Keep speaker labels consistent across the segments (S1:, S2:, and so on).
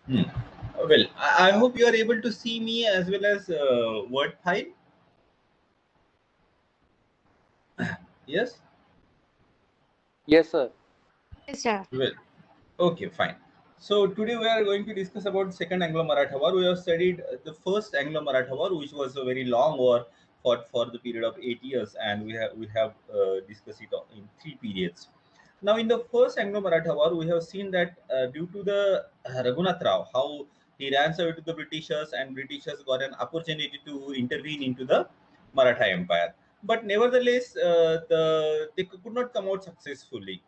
S1: Hmm. Well, I hope you are able to see me as well as word file. Yes.
S2: Yes, sir.
S3: Yes, sir.
S1: Well, okay, fine. So today we are going to discuss about Second Anglo-Maratha War. We have studied the first Anglo-Maratha War, which was a very long war fought for the period of 8 years, and we have discussed it in three periods. Now, in the first Anglo-Maratha War, we have seen that due to the Raghunath Rao, how he ran away to the Britishers, and Britishers got an opportunity to intervene into the Maratha Empire. But nevertheless, they could not come out successfully.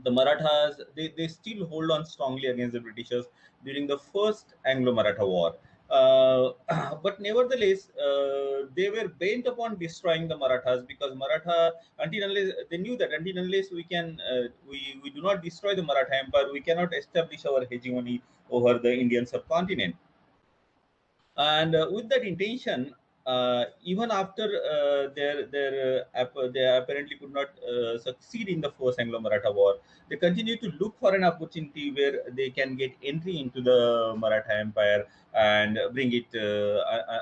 S1: The Marathas they still hold on strongly against the Britishers during the first Anglo-Maratha War. But nevertheless, they were bent upon destroying the Marathas because Maratha until unless they knew that until unless we do not destroy the Maratha Empire, we cannot establish our hegemony over the Indian subcontinent. And with that intention, even after they apparently could not succeed in the first Anglo-Maratha War, they continue to look for an opportunity where they can get entry into the Maratha Empire and bring it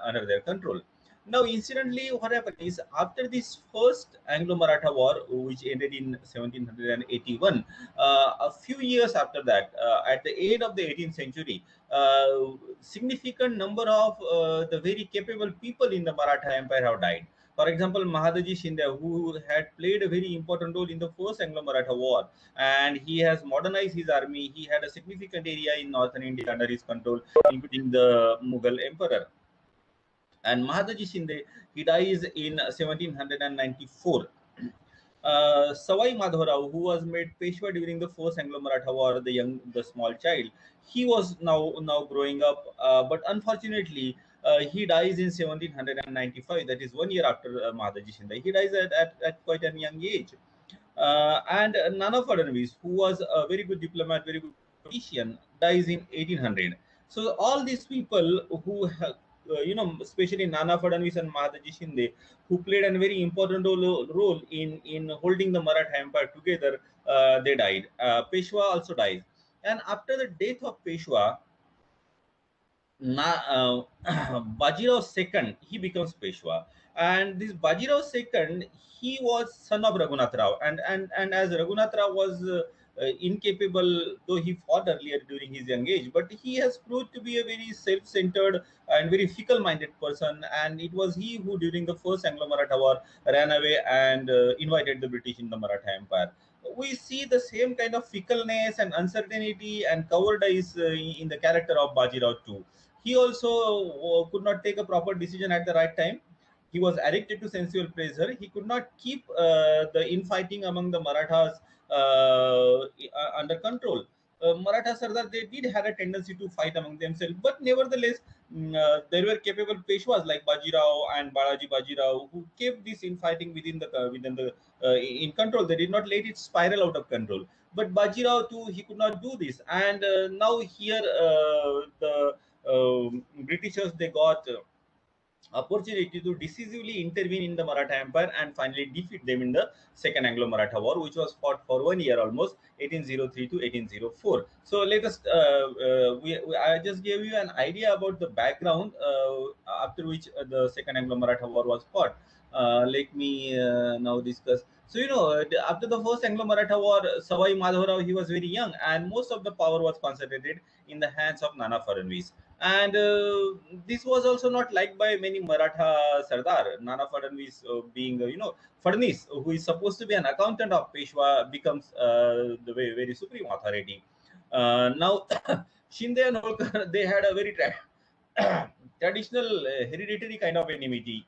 S1: under their control. Now, incidentally, what happened is after this first Anglo-Maratha War, which ended in 1781, a few years after that, at the end of the 18th century, significant number of the very capable people in the Maratha Empire have died. For example, Mahadaji Shinde, who had played a very important role in the first Anglo-Maratha War, and he has modernized his army. He had a significant area in northern India under his control, including the Mughal emperor. And Mahadaji Shinde, he dies in 1794. Savai Madhavrao, who was made Peshwa during the first Anglo-Maratha War, the small child, he was now growing up, but unfortunately, he dies in 1795. That is 1 year after Mahadaji Shinde. He dies at quite a young age. And Nana Fadnavis, who was a very good diplomat, very good politician, dies in 1800. So all these people who have, especially Nana Fadnavis and Mahadaji Shinde, who played a very important role in holding the Maratha Empire together, they died. Peshwa also dies. And after the death of Peshwa, Bajirao second, he becomes Peshwa, and this Bajirao second, he was son of Raghunath Rao, and as Raghunath Rao was incapable, though he fought earlier during his young age, but he has proved to be a very self-centered and very fickle-minded person, and it was he who, during the first Anglo-Maratha War, ran away and invited the British in the Maratha Empire. We see the same kind of fickleness and uncertainty and cowardice in the character of Bajirao too. He also could not take a proper decision at the right time. He was addicted to sensual pleasure. He could not keep the infighting among the Marathas under control. Maratha Sardar, they did have a tendency to fight among themselves, but nevertheless, there were capable Peshwas like Bajirao and Balaji Bajirao who kept this infighting in control. They did not let it spiral out of control. But Bajirao too, he could not do this, and now here Britishers, they got opportunity to decisively intervene in the Maratha Empire and finally defeat them in the Second Anglo-Maratha War, which was fought for 1 year almost, 1803 to 1804. So let us, I just gave you an idea about the background after which the Second Anglo-Maratha War was fought. Let me now discuss. So, after the first Anglo-Maratha War, Savai Madhavrao, he was very young, and most of the power was concentrated in the hands of Nana Fadnavis. And this was also not liked by many Maratha Sardar. Nana Fadnavis, being Fadnis, who is supposed to be an accountant of Peshwa, becomes the very supreme authority. Now, Shinde and Holkar, they had a very traditional hereditary kind of enmity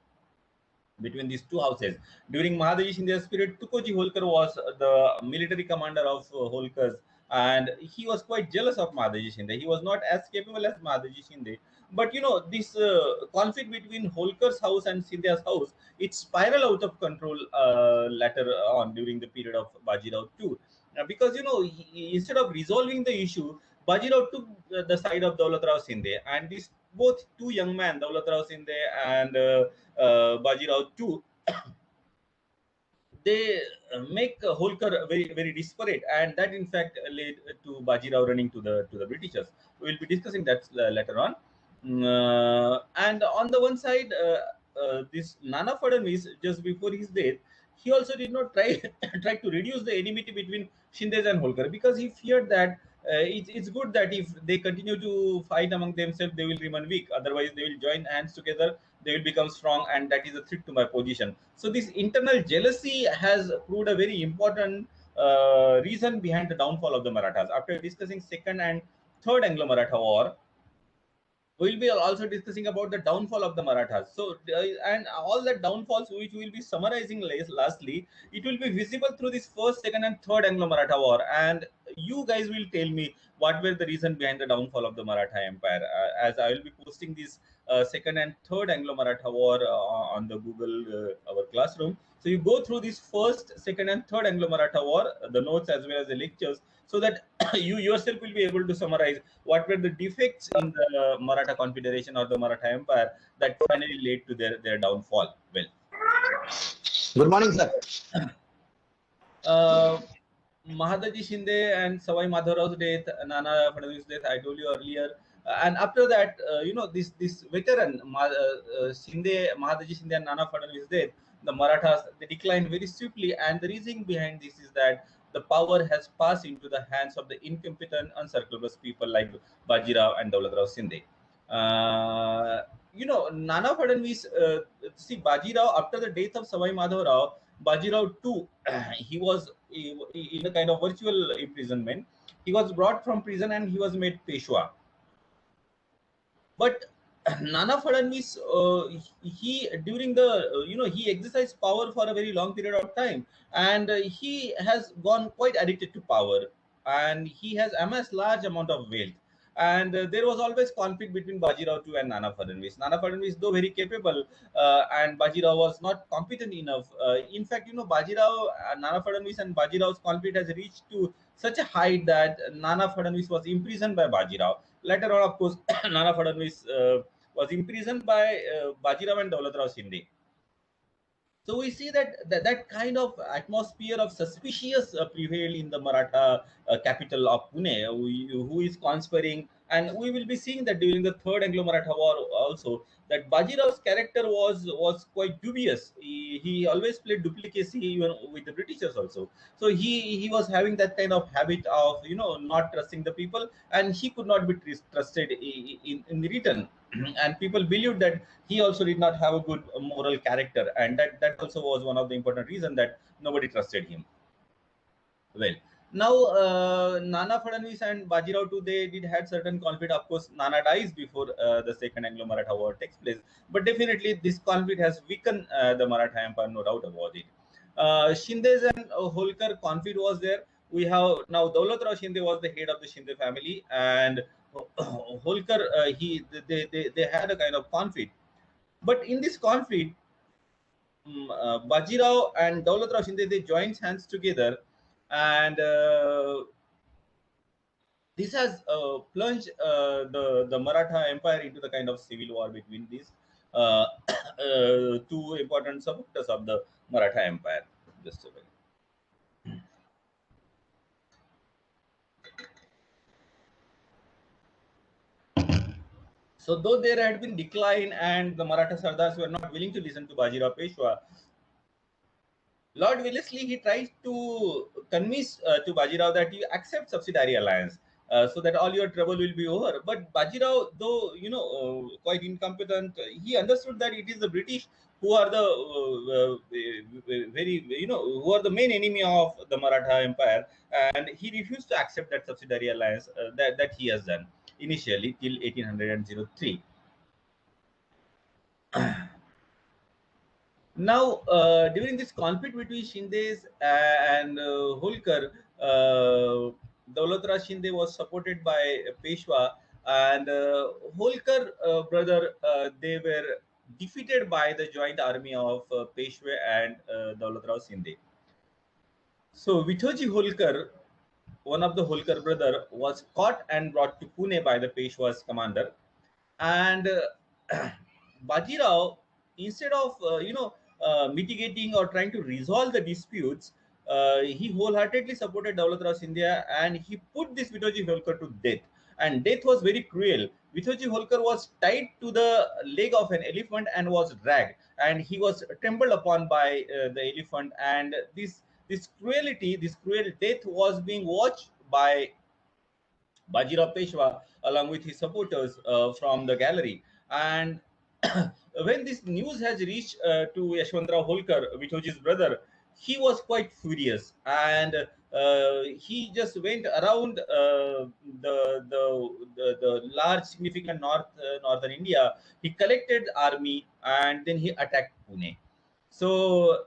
S1: between these two houses. During Mahadaji Shinde's period, Tukoji Holkar was the military commander of Holkars, and he was quite jealous of Mahadaji Shinde. He was not as capable as Mahadaji Shinde. But this conflict between Holkar's house and Scindia's house, it spiraled out of control later on during the period of Bajirao too. Because instead of resolving the issue, Bajirao took the side of Daulat Rao Shinde, and these both two young men, Daulat Rao Shinde and Bajirao too, they make Holkar very desperate, and that in fact led to Bajirao running to the Britishers. We will be discussing that later on. And on the one side, this Nana Fadnavis, just before his death, he also did not try try to reduce the enmity between Shinde and Holkar, because he feared that it's good that if they continue to fight among themselves, they will remain weak. Otherwise, they will join hands together, they will become strong, and that is a threat to my position. So this internal jealousy has proved a very important reason behind the downfall of the Marathas. After discussing second and third Anglo-Maratha war, we will be also discussing about the downfall of the Marathas. So, and all the downfalls which we will be summarizing lastly, it will be visible through this first, second, and third Anglo-Maratha war. And you guys will tell me what were the reason behind the downfall of the Maratha Empire. As I will be posting this second and third Anglo-Maratha war on the Google our classroom. So you go through this first, second, and third Anglo-Maratha war, the notes as well as the lectures, so that you yourself will be able to summarize what were the defects in the Maratha Confederation or the Maratha Empire that finally led to their downfall. Well,
S3: good morning, sir.
S1: Mahadaji Shinde and Savai Madhavrau's death, Nana Fadnavis' death, I told you earlier. And after that, this veteran Shinde, Mahadaji Shinde and Nana Fadnavis' death, the Marathas, they declined very swiftly. And the reason behind this is that the power has passed into the hands of the incompetent, unscrupulous people like Bajirao and Daulat Rao Shinde. Nana Fadnavis, see, Bajirao, after the death of Savai Madhavrao, Bajirao too, he was in a kind of virtual imprisonment. He was brought from prison and he was made Peshwa. But Nana Fadnavis, he during the he exercised power for a very long period of time, and he has gone quite addicted to power, and he has amassed large amount of wealth. And there was always conflict between Bajirao too and Nana Fadnavis. Nana Fadnavis, though very capable, and Bajirao was not competent enough. In fact, Bajirao, Nana Fadnavis and Bajirao's conflict has reached to such a height that Nana Fadnavis was imprisoned by Bajirao. Later on, of course, Nana Fadnavis was imprisoned by Bajirao and Daulat Rao Shinde. So we see that kind of atmosphere of suspicious prevail in the Maratha capital of Pune, who is conspiring. And we will be seeing that during the third Anglo-Maratha war also, that Bajirao's character was quite dubious. He always played duplicity even with the Britishers also. So he was having that kind of habit of not trusting the people, and he could not be trusted in return. And people believed that he also did not have a good moral character, and that also was one of the important reasons that nobody trusted him. Well, now Nana Fadnavis and Bajirao too, they did had certain conflict. Of course, Nana dies before the second Anglo-Maratha war takes place, but definitely this conflict has weakened the Maratha Empire, no doubt about it. Shinde's and Holkar conflict was there. We have now Daulat Rao Shinde was the head of the Shinde family, and Holkar, they had a kind of conflict. But in this conflict, Bajirao and Daulat Rao Shinde, they joined hands together, and this has plunged the Maratha Empire into the kind of civil war between these two important supporters of the Maratha Empire. Just a minute. So though there had been decline and the Maratha Sardars were not willing to listen to Bajirao Peshwa, Lord Wellesley, he tries to convince to Bajirao that you accept subsidiary alliance, so that all your trouble will be over. But Bajirao, though quite incompetent, he understood that it is the British who are the very who are the main enemy of the Maratha Empire, and he refused to accept that subsidiary alliance that he has done initially till 1803. Now, during this conflict between Shindes and Holkar, Daulat Rao Shinde was supported by Peshwa, and Holkar brother, they were defeated by the joint army of Peshwa and Daulat Rao Shinde. So Vithoji Holkar, one of the Holkar brother, was caught and brought to Pune by the Peshwa's commander, and Bajirao, instead of mitigating or trying to resolve the disputes, he wholeheartedly supported Daulat Rao Scindia, and he put this Vithoji Holkar to death. And death was very cruel. Vithoji Holkar was tied to the leg of an elephant and was dragged, and he was trampled upon by the elephant. And this cruelty, this cruel death was being watched by Bajirao Peshwa along with his supporters from the gallery. And when this news has reached to Yashwantrao Holkar, Vithoji's brother, he was quite furious, and he just went around the large significant northern India. He collected army and then he attacked Pune. So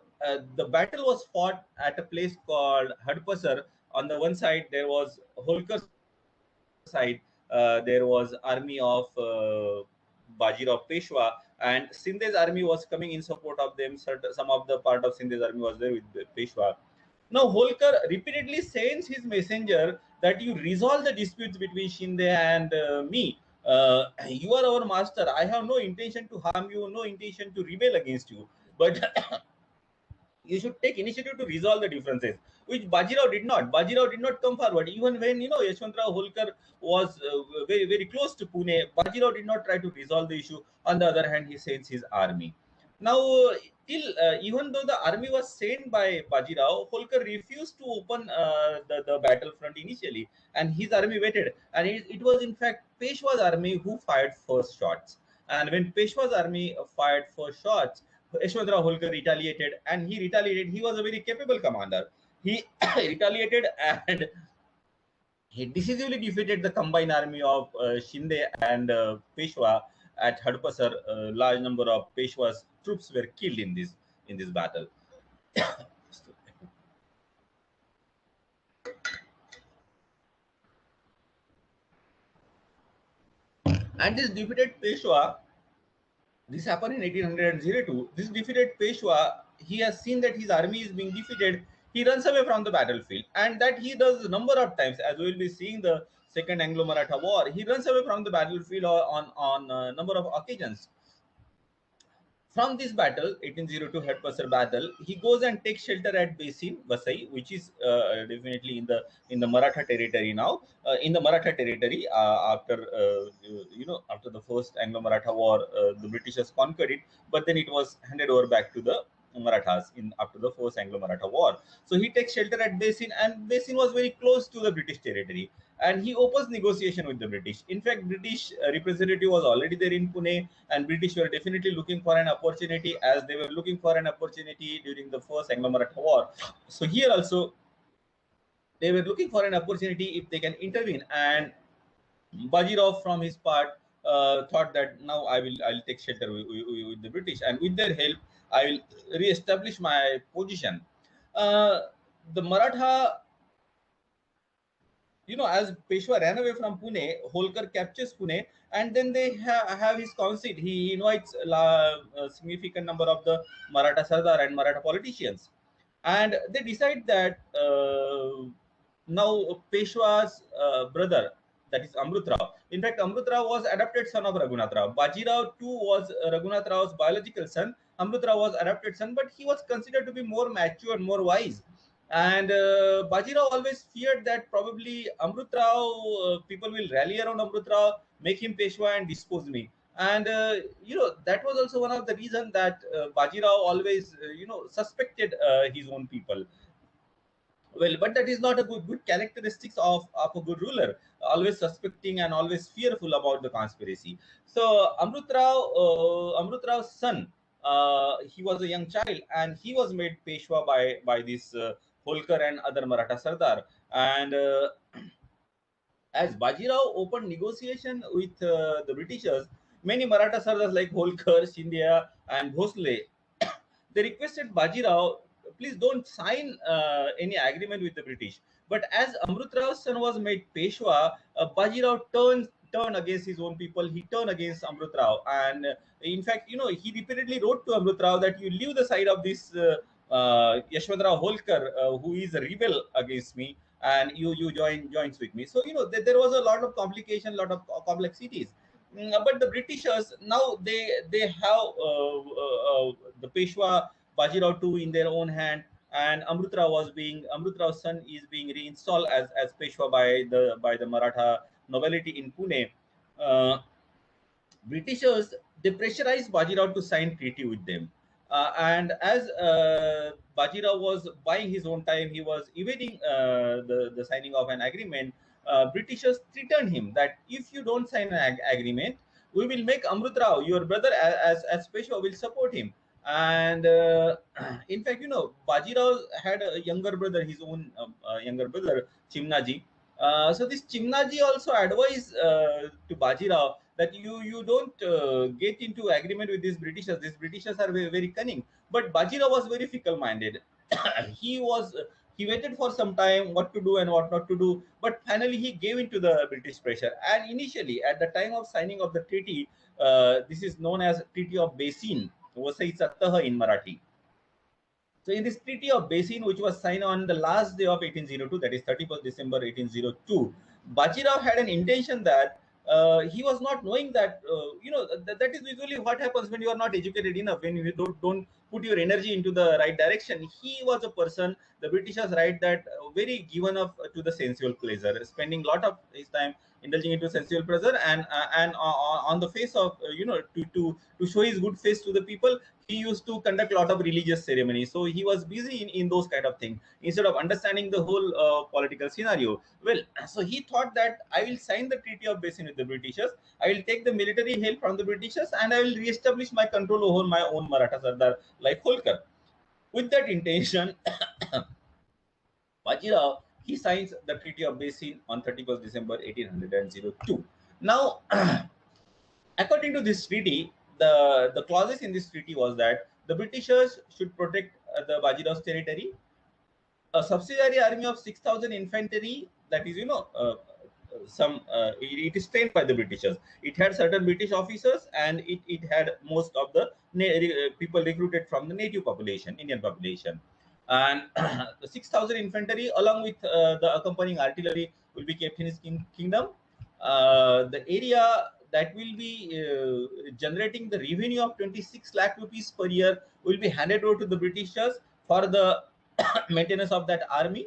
S1: the battle was fought at a place called Hadpasar. On the one side there was Holkar's side, there was army of Bajirao Peshwa, and Sindh's army was coming in support of them. Some of the part of Sindh's army was there with Peshwa. Now Holkar repeatedly sends his messenger that you resolve the disputes between Shinde and me. You are our master. I have no intention to harm you, no intention to rebel against you. But you should take initiative to resolve the differences, which Bajirao did not. Bajirao did not come forward. Even when, Yashwantrao Holkar was very, very close to Pune, Bajirao did not try to resolve the issue. On the other hand, he sends his army. Now, till even though the army was sent by Bajirao, Holkar refused to open the battlefront initially, and his army waited. And it was in fact Peshwa's army who fired first shots. And when Peshwa's army fired first shots, Yashwantrao Holkar retaliated, and he retaliated. He was a very capable commander. He retaliated, and he decisively defeated the combined army of Shinde and Peshwa at Hadpasar. A large number of Peshwa's troops were killed in this battle. And this defeated Peshwa. This happened in 1802. This defeated Peshwa, he has seen that his army is being defeated. He runs away from the battlefield, and that he does a number of times, as we will be seeing the Second Anglo-Maratha War. He runs away from the battlefield on a number of occasions. From this battle, 1802 Hadpasar battle, he goes and takes shelter at Besin, Vasai, which is definitely in the Maratha territory now. In the Maratha territory, after after the first Anglo-Maratha War, the Britishers conquered it, but then it was handed over back to the Marathas after the first Anglo-Maratha War. So he takes shelter at Besin, and Besin was very close to the British territory, and he opens negotiation with the British. In fact, British representative was already there in Pune, and British were definitely looking for an opportunity, as they were looking for an opportunity during the first Anglo-Maratha War. So here also they were looking for an opportunity if they can intervene, and Bajirao from his part thought that now I'll take shelter with the British, and with their help I will re-establish my position. The Maratha, as Peshwa ran away from Pune, Holkar captures Pune, and then they have his conceit. He invites a significant number of the Maratha Sardar and Maratha politicians, and they decide that now Peshwa's brother, that is Amrut Rao. In fact, Amrut Rao was adopted son of Raghunath Rao. Bajirao too was Raghunath Rao's biological son. Amrut Rao was adopted son, but he was considered to be more mature, more wise. And Bajirao always feared that probably Amrut Rao, people will rally around Amrut Rao, make him Peshwa and dispose me. And that was also one of the reasons that Bajirao always suspected his own people. Well, but that is not a good characteristics of a good ruler, always suspecting and always fearful about the conspiracy. So Amrut Rao's son, he was a young child, and he was made Peshwa by this Holkar and other Maratha Sardar. And as Bajirao opened negotiation with the Britishers, many Maratha Sardars like Holkar, Scindia, and Bhosle, they requested Bajirao, please don't sign any agreement with the British. But as Amrut Rao's son was made Peshwa, Bajirao turned against his own people. He turned against Amrut Rao, and in fact, he repeatedly wrote to Amrut Rao that you leave the side of this Yashwantrao Holkar, who is a rebel against me, and you joins with me. So there was a lot of complication, lot of complexities. But the Britishers now they have the Peshwa Bajirao II in their own hand, and Amrutrao's son is being reinstalled as Peshwa by the Maratha nobility in Pune. Uh, Britishers, they pressurized Bajirao to sign treaty with them. And as Bajirao was buying his own time, he was evading the signing of an agreement. Britishers threatened him that if you don't sign an agreement, we will make Amrut Rao, your brother, as Peshwa, will support him. And in fact, Bajirao had a younger brother, his own younger brother, Chimnaji. So this Chimnaji also advised to Bajirao that you don't get into agreement with these Britishers. These Britishers are very, very cunning. But Bajirao was very fickle-minded. he was he waited for some time what to do and what not to do, but finally he gave into the British pressure. And initially, at the time of signing of the treaty, this is known as Treaty of Basin, Vasai Sattaha in Marathi. So in this Treaty of Basin, which was signed on the last day of 1802, that is 31st December 1802, Bajirao had an intention that he was not knowing that, that is usually what happens when you are not educated enough, when you don't put your energy into the right direction. He was a person, the Britishers write that, very given up to the sensual pleasure, spending a lot of his time indulging into sensual pleasure, and on the face of, to show his good face to the people, he used to conduct a lot of religious ceremonies. So he was busy in those kind of things instead of understanding the whole political scenario. Well, so he thought that I will sign the Treaty of Basin with the Britishers, I will take the military help from the Britishers, and I will re-establish my control over my own Maratha Sardar like Holkar. With that intention, Bajirao, he signs the Treaty of Basin on 31st December 1802. Now, according to this treaty, the clauses in this treaty was that the Britishers should protect the Bajirao's territory. A subsidiary army of 6,000 infantry, that is, it is trained by the Britishers. It had certain British officers, and it had most of the people recruited from the native population, Indian population. And the 6,000 infantry, along with the accompanying artillery, will be kept in his kingdom. The area that will be generating the revenue of 26 lakh rupees per year will be handed over to the Britishers for the maintenance of that army.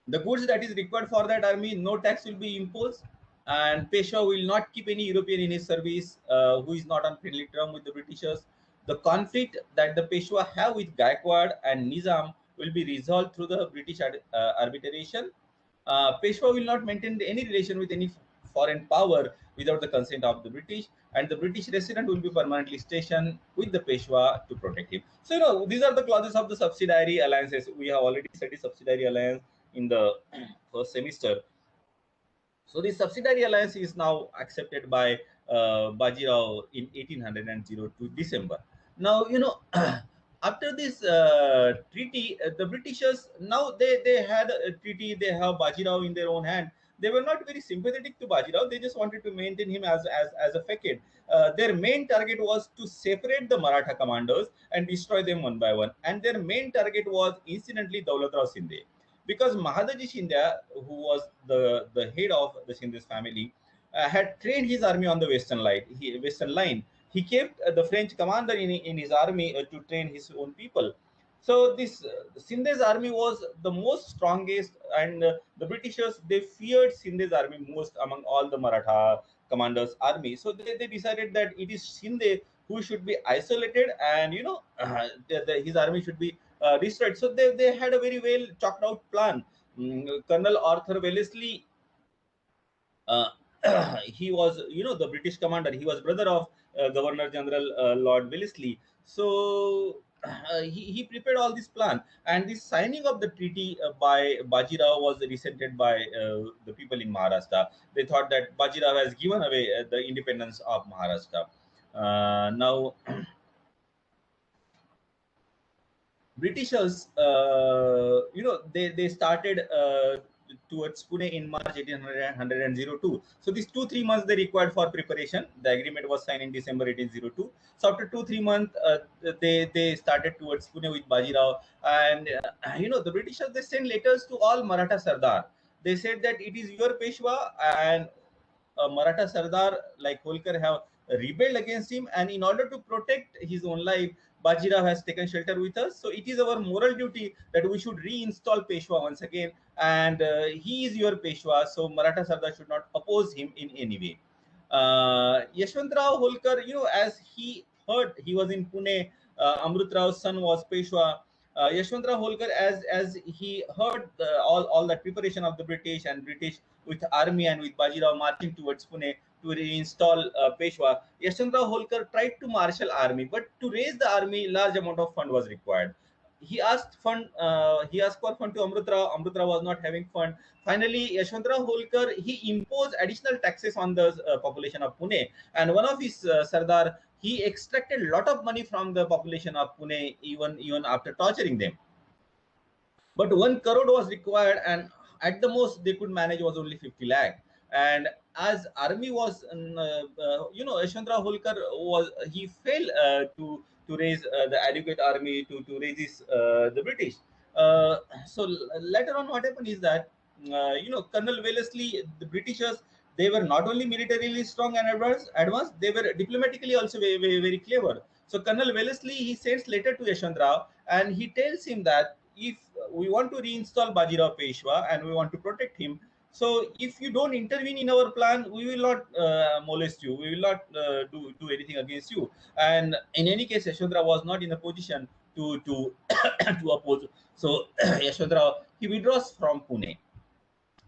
S1: The goods that is required for that army, no tax will be imposed, and Peshwa will not keep any European in his service who is not on friendly term with the Britishers. The conflict that the Peshwa have with Gaikwad and Nizam will be resolved through the British arbitration. Peshwa will not maintain any relation with any foreign power without the consent of the British, and the British resident will be permanently stationed with the Peshwa to protect him. So, these are the clauses of the subsidiary alliances. We have already studied subsidiary alliance in the first semester. So, the subsidiary alliance is now accepted by Bajirao in 1802 December. Now, after this treaty, the Britishers, now they had a treaty, they have Bajirao in their own hand. They were not very sympathetic to Bajirao. They just wanted to maintain him as a facade. Their main target was to separate the Maratha commanders and destroy them one by one. And their main target was, incidentally, Daulat Rao Shinde. Because Mahadaji Shinde, who was the head of the Shinde's family, had trained his army on the Western line. He kept the French commander in his army to train his own people. So this Sindh's army was the most strongest, and the Britishers, they feared Sindh's army most among all the Maratha commanders' army. So they decided that it is Shinde who should be isolated, and his army should be destroyed. So they had a very well chalked out plan. Colonel Arthur Wellesley, uh, he was, the British commander. He was brother of Governor General Lord Wellesley. So he prepared all this plan, and the signing of the treaty by Bajirao was resented by the people in Maharashtra. They thought that Bajirao has given away the independence of Maharashtra. Now, Britishers, they started towards Pune in March 1802. So these 2-3 months they required for preparation. The agreement was signed in December 1802. So after 2-3 months, they started towards Pune with Bajirao, and the Britishers, they sent letters to all Maratha Sardar. They said that it is your Peshwa, and Maratha Sardar like Holkar have rebelled against him, and in order to protect his own life, Bajirao has taken shelter with us. So it is our moral duty that we should reinstall Peshwa once again. And he is your Peshwa, so Maratha Sardar should not oppose him in any way. Yashwantrao Holkar, as he heard, he was in Pune. Amrut Rao's son was Peshwa. Yashwantrao Holkar, as he heard all that preparation of the British with army and with Bajirao marching towards Pune to reinstall Peshwa, Yashwantrao Holkar tried to marshal army, but to raise the army, large amount of fund was required. He asked fund. He asked for fund to Amrut Rao. Amrut Rao was not having fund. Finally, Yashwantrao Holkar, he imposed additional taxes on the population of Pune, and one of his Sardar, he extracted a lot of money from the population of Pune, even after torturing them. But 1 crore was required, and at the most they could manage was only 50 lakh. And as army was, Yashwantrao Holkar he failed to raise the adequate army to raise the British. So later on, what happened is that Colonel Wellesley, the Britishers, they were not only militarily strong and advanced, they were diplomatically also very clever. So Colonel Wellesley, he sends letter to Yashwantrao, and he tells him that if we want to reinstall Bajirao Peshwa and we want to protect him, so if you don't intervene in our plan, we will not molest you. We will not do anything against you. And in any case, Yashwantrao was not in a position to to oppose. So Yashwantrao, he withdraws from Pune.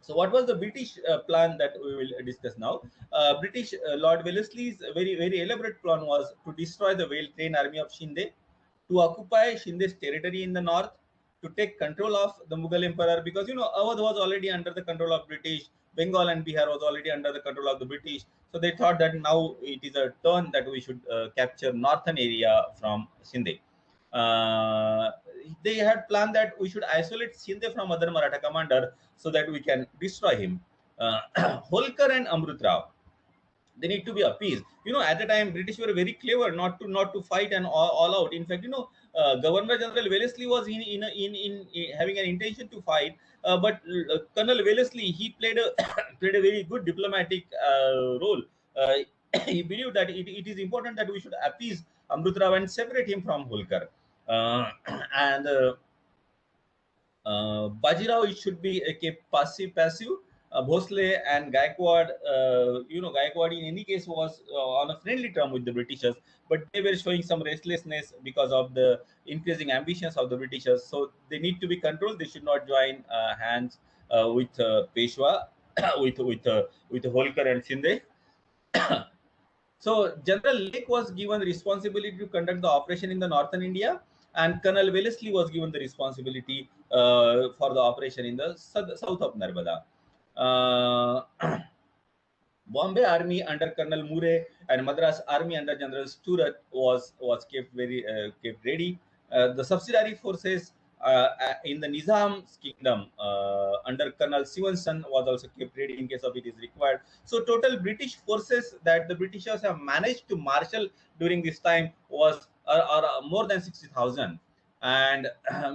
S1: So what was the British plan that we will discuss now? British Lord Wellesley's very elaborate plan was to destroy the well-trained army of Shinde, to occupy Shinde's territory in the north, to take control of the Mughal emperor, because Awadh was already under the control of British, Bengal and Bihar was already under the control of the British. So they thought that now it is a turn that we should capture northern area from Shinde. They had planned that we should isolate Shinde from other Maratha commander so that we can destroy him. Holkar and Amrut Rao, they need to be appeased. At the time, British were very clever not to fight and all out. In fact, Governor General Wellesley was in having an intention to fight, but Colonel Wellesley, he played a played a very good diplomatic role. He believed that it is important that we should appease Amrut Rao and separate him from Holkar. And Bajirao, it should be kept passive. Bhosle and Gaikwad, Gaikwad in any case was on a friendly term with the Britishers, but they were showing some restlessness because of the increasing ambitions of the Britishers. So they need to be controlled. They should not join hands with Peshwa, with Holkar and Shinde. So General Lake was given responsibility to conduct the operation in the northern India, and Colonel Wellesley was given the responsibility for the operation in the south of Narmada. Bombay Army under Colonel Murray and Madras Army under General Stuart was kept kept ready. The subsidiary forces in the Nizam's kingdom under Colonel Stevenson was also kept ready in case of it is required. So total British forces that the Britishers have managed to marshal during this time was are more than 60,000. And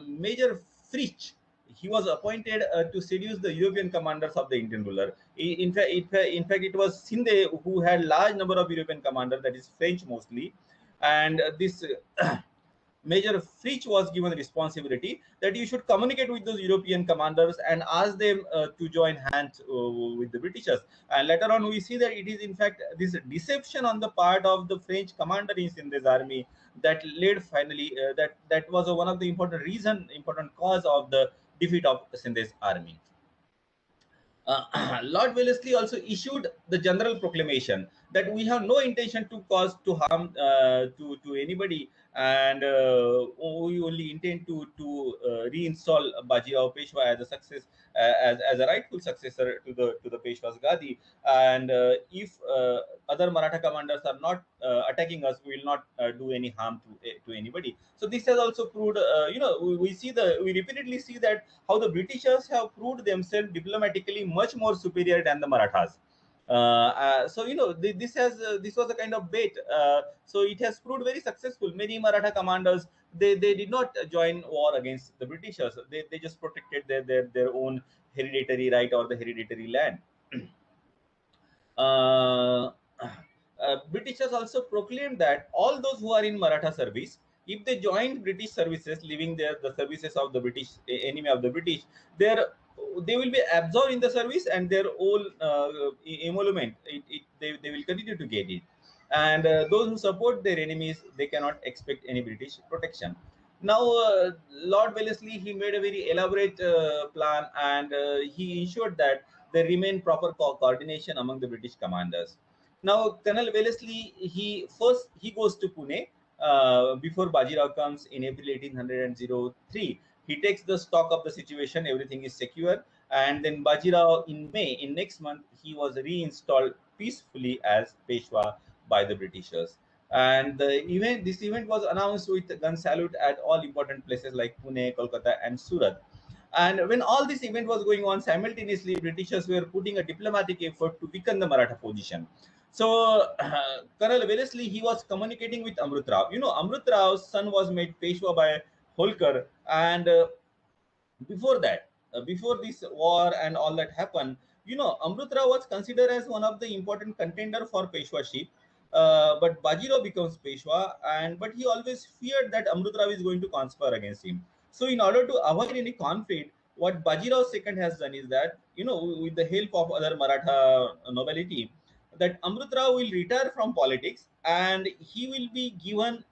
S1: Major Fritsch, he was appointed to seduce the European commanders of the Indian ruler. In fact, it was Sinde who had large number of European commanders, that is French mostly, and this Major Fritsch was given responsibility that you should communicate with those European commanders and ask them to join hands with the Britishers. And later on, we see that it is in fact this deception on the part of the French commander in Sinde's army that led finally that was one of the important cause of the defeat of Sinde's army. Lord Wellesley also issued the general proclamation that we have no intention to cause to harm to anybody, and we only intend to reinstall Bajirao Peshwa as a success as a rightful successor to the Peshwa's Gadi. And if other Maratha commanders are not attacking us, we will not do any harm to anybody. So this has also proved, we repeatedly see that how the Britishers have proved themselves diplomatically much more superior than the Marathas. This was a kind of bait. So it has proved very successful. Many Maratha commanders, they did not join war against the Britishers. They just protected their own hereditary right or the hereditary land. Britishers also proclaimed that all those who are in Maratha service, if they joined British services, leaving the services of the British enemy of the British, they will be absorbed in the service, and their whole emolument, they will continue to get it. And those who support their enemies, they cannot expect any British protection. Now, Lord Wellesley, he made a very elaborate plan, and he ensured that there remain proper coordination among the British commanders. Now, Colonel Wellesley, he goes to Pune before Bajirao comes in April 1803. He takes the stock of the situation, everything is secure, and then Bajirao in May, in next month, he was reinstalled peacefully as Peshwa by the Britishers. And this event was announced with gun salute at all important places like Pune, Kolkata, and Surat. And when all this event was going on, simultaneously, Britishers were putting a diplomatic effort to weaken the Maratha position. So, Colonel Wellesley, he was communicating with Amrut Rao. Amrut Rao's son was made Peshwa by Holkar, and before that, before this war and all that happened, Amrut Rao was considered as one of the important contender for Peshwaship. But Bajirao becomes Peshwa, but he always feared that Amrut Rao is going to conspire against him. So, in order to avoid any conflict, what Bajirao II has done is that, with the help of other Maratha nobility, that Amrut Rao will retire from politics, and he will be given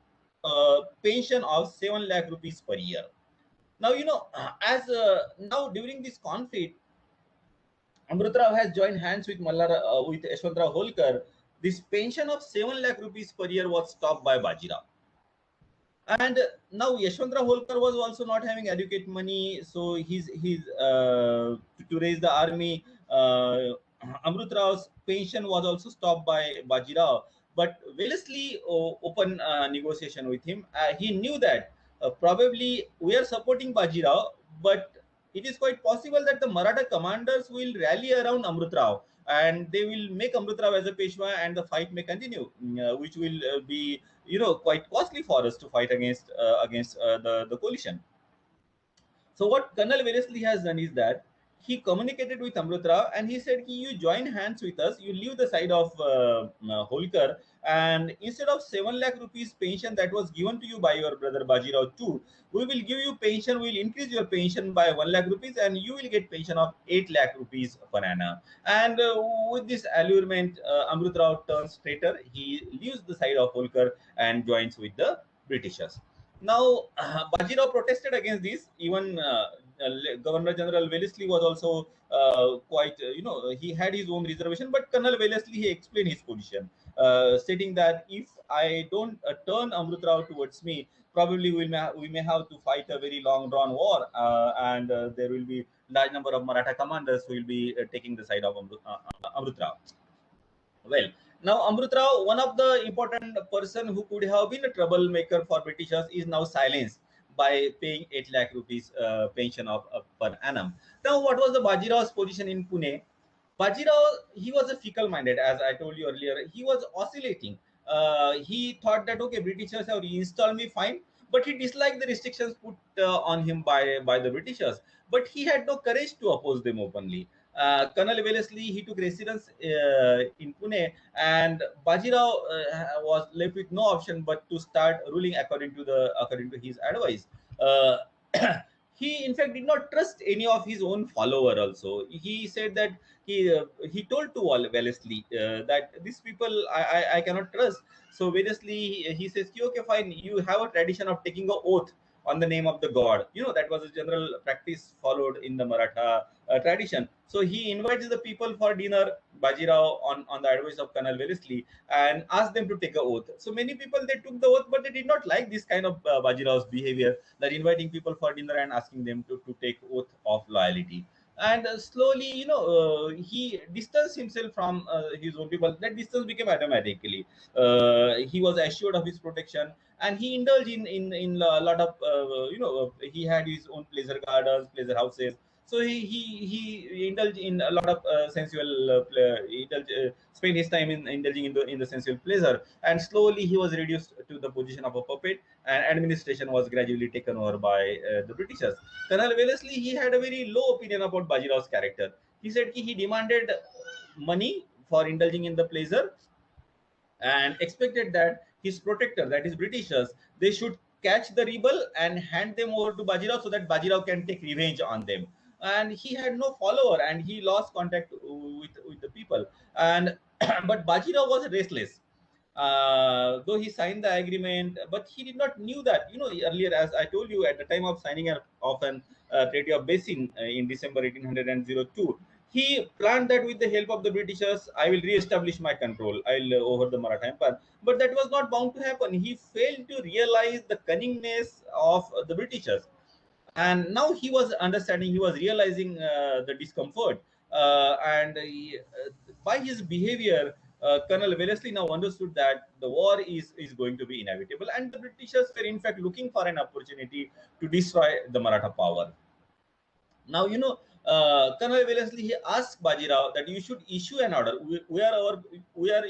S1: a pension of 7 lakh rupees per year. Now, as now during this conflict, Amrut Rao has joined hands with with Yashwantrao Holkar. This pension of 7 lakh rupees per year was stopped by Bajirao. And now Yashwantrao Holkar was also not having adequate money, so to raise the army, Amrut Rao's pension was also stopped by Bajirao. But Wellesley opened negotiation with him. He knew that probably we are supporting Bajirao, but it is quite possible that the Maratha commanders will rally around Amrut Rao, and they will make Amrut Rao as a Peshwa, and the fight may continue, which will be quite costly for us to fight against the coalition. So what Colonel Wellesley has done is that he communicated with Amrut Rao, and he said, you join hands with us, you leave the side of Holkar, and instead of 7 lakh rupees pension that was given to you by your brother Bajirao too, we will give you pension, we will increase your pension by 1 lakh rupees, and you will get pension of 8 lakh rupees per annum. And with this allurement, Amrut Rao turns traitor. He leaves the side of Holkar and joins with the Britishers. Now, Bajirao protested against this. Even Governor General Wellesley was also quite, he had his own reservation. But Colonel Wellesley, he explained his position, stating that if I don't turn Amrut Rao towards me, probably we may have to fight a very long drawn war, and there will be large number of Maratha commanders who will be taking the side of Amrut Rao. Well, now Amrut Rao, one of the important person who could have been a troublemaker for Britishers, is now silenced by paying 8 lakh rupees pension of per annum. Now, what was the Bajirao's position in Pune? Bajirao, he was a fickle-minded, as I told you earlier. He was oscillating. He thought that, okay, Britishers have reinstalled me, fine, but he disliked the restrictions put on him by the Britishers. But he had no courage to oppose them openly. Colonel Wellesley, he took residence in Pune, and Bajirao was left with no option but to start ruling according to his advice. He in fact did not trust any of his own follower. Also, he said that he told to Wellesley that these people I cannot trust. So Wellesley, he says, okay, fine, you have a tradition of taking an oath on the name of the god. That was a general practice followed in the Maratha tradition. So he invites the people for dinner, Bajirao, on the advice of Colonel Wellesley, and asked them to take an oath. So many people, they took the oath, but they did not like this kind of Bajirao's behavior, that inviting people for dinner and asking them to take oath of loyalty. And slowly, he distanced himself from his own people. That distance became automatically. He was assured of his protection, and he indulged in a lot of he had his own pleasure gardens, pleasure houses. So he indulged in a lot of sensual spent his time in indulging in the sensual pleasure, and slowly he was reduced to the position of a puppet, and administration was gradually taken over by the Britishers. Colonel Wellesley, he had a very low opinion about Bajirao's character. He said he demanded money for indulging in the pleasure, and expected that his protector, that is Britishers, they should catch the rebel and hand them over to Bajirao so that Bajirao can take revenge on them. And he had no follower and he lost contact with the people. And but Bajirao was restless. Though he signed the agreement, but he did not knew that, earlier, as I told you, at the time of signing of an Treaty of Basin in December 1802, he planned that with the help of the Britishers, I will re-establish my control. I'll over the Maratha Empire. But that was not bound to happen. He failed to realize the cunningness of the Britishers. And now he was understanding, he was realizing the discomfort. By his behavior, Colonel Wellesley now understood that the war is going to be inevitable. And the Britishers were in fact looking for an opportunity to destroy the Maratha power. Now, Colonel Wellesley, he asked Bajirao that you should issue an order. We are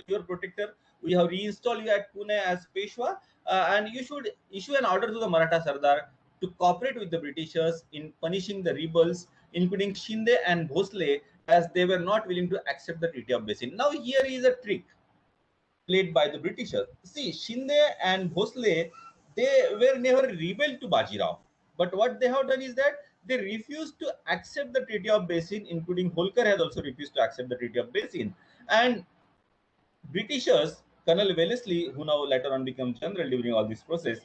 S1: your protector. We have reinstalled you at Pune as Peshwa, and you should issue an order to the Maratha Sardar to cooperate with the Britishers in punishing the rebels, including Shinde and Bhosle, as they were not willing to accept the Treaty of Basin. Now, here is a trick played by the Britishers. See, Shinde and Bhosle, they were never rebelled to Bajirao. But what they have done is that they refused to accept the Treaty of Basin, including Holkar has also refused to accept the Treaty of Basin. And Britishers, Colonel Wellesley, who now later on became general during all this process,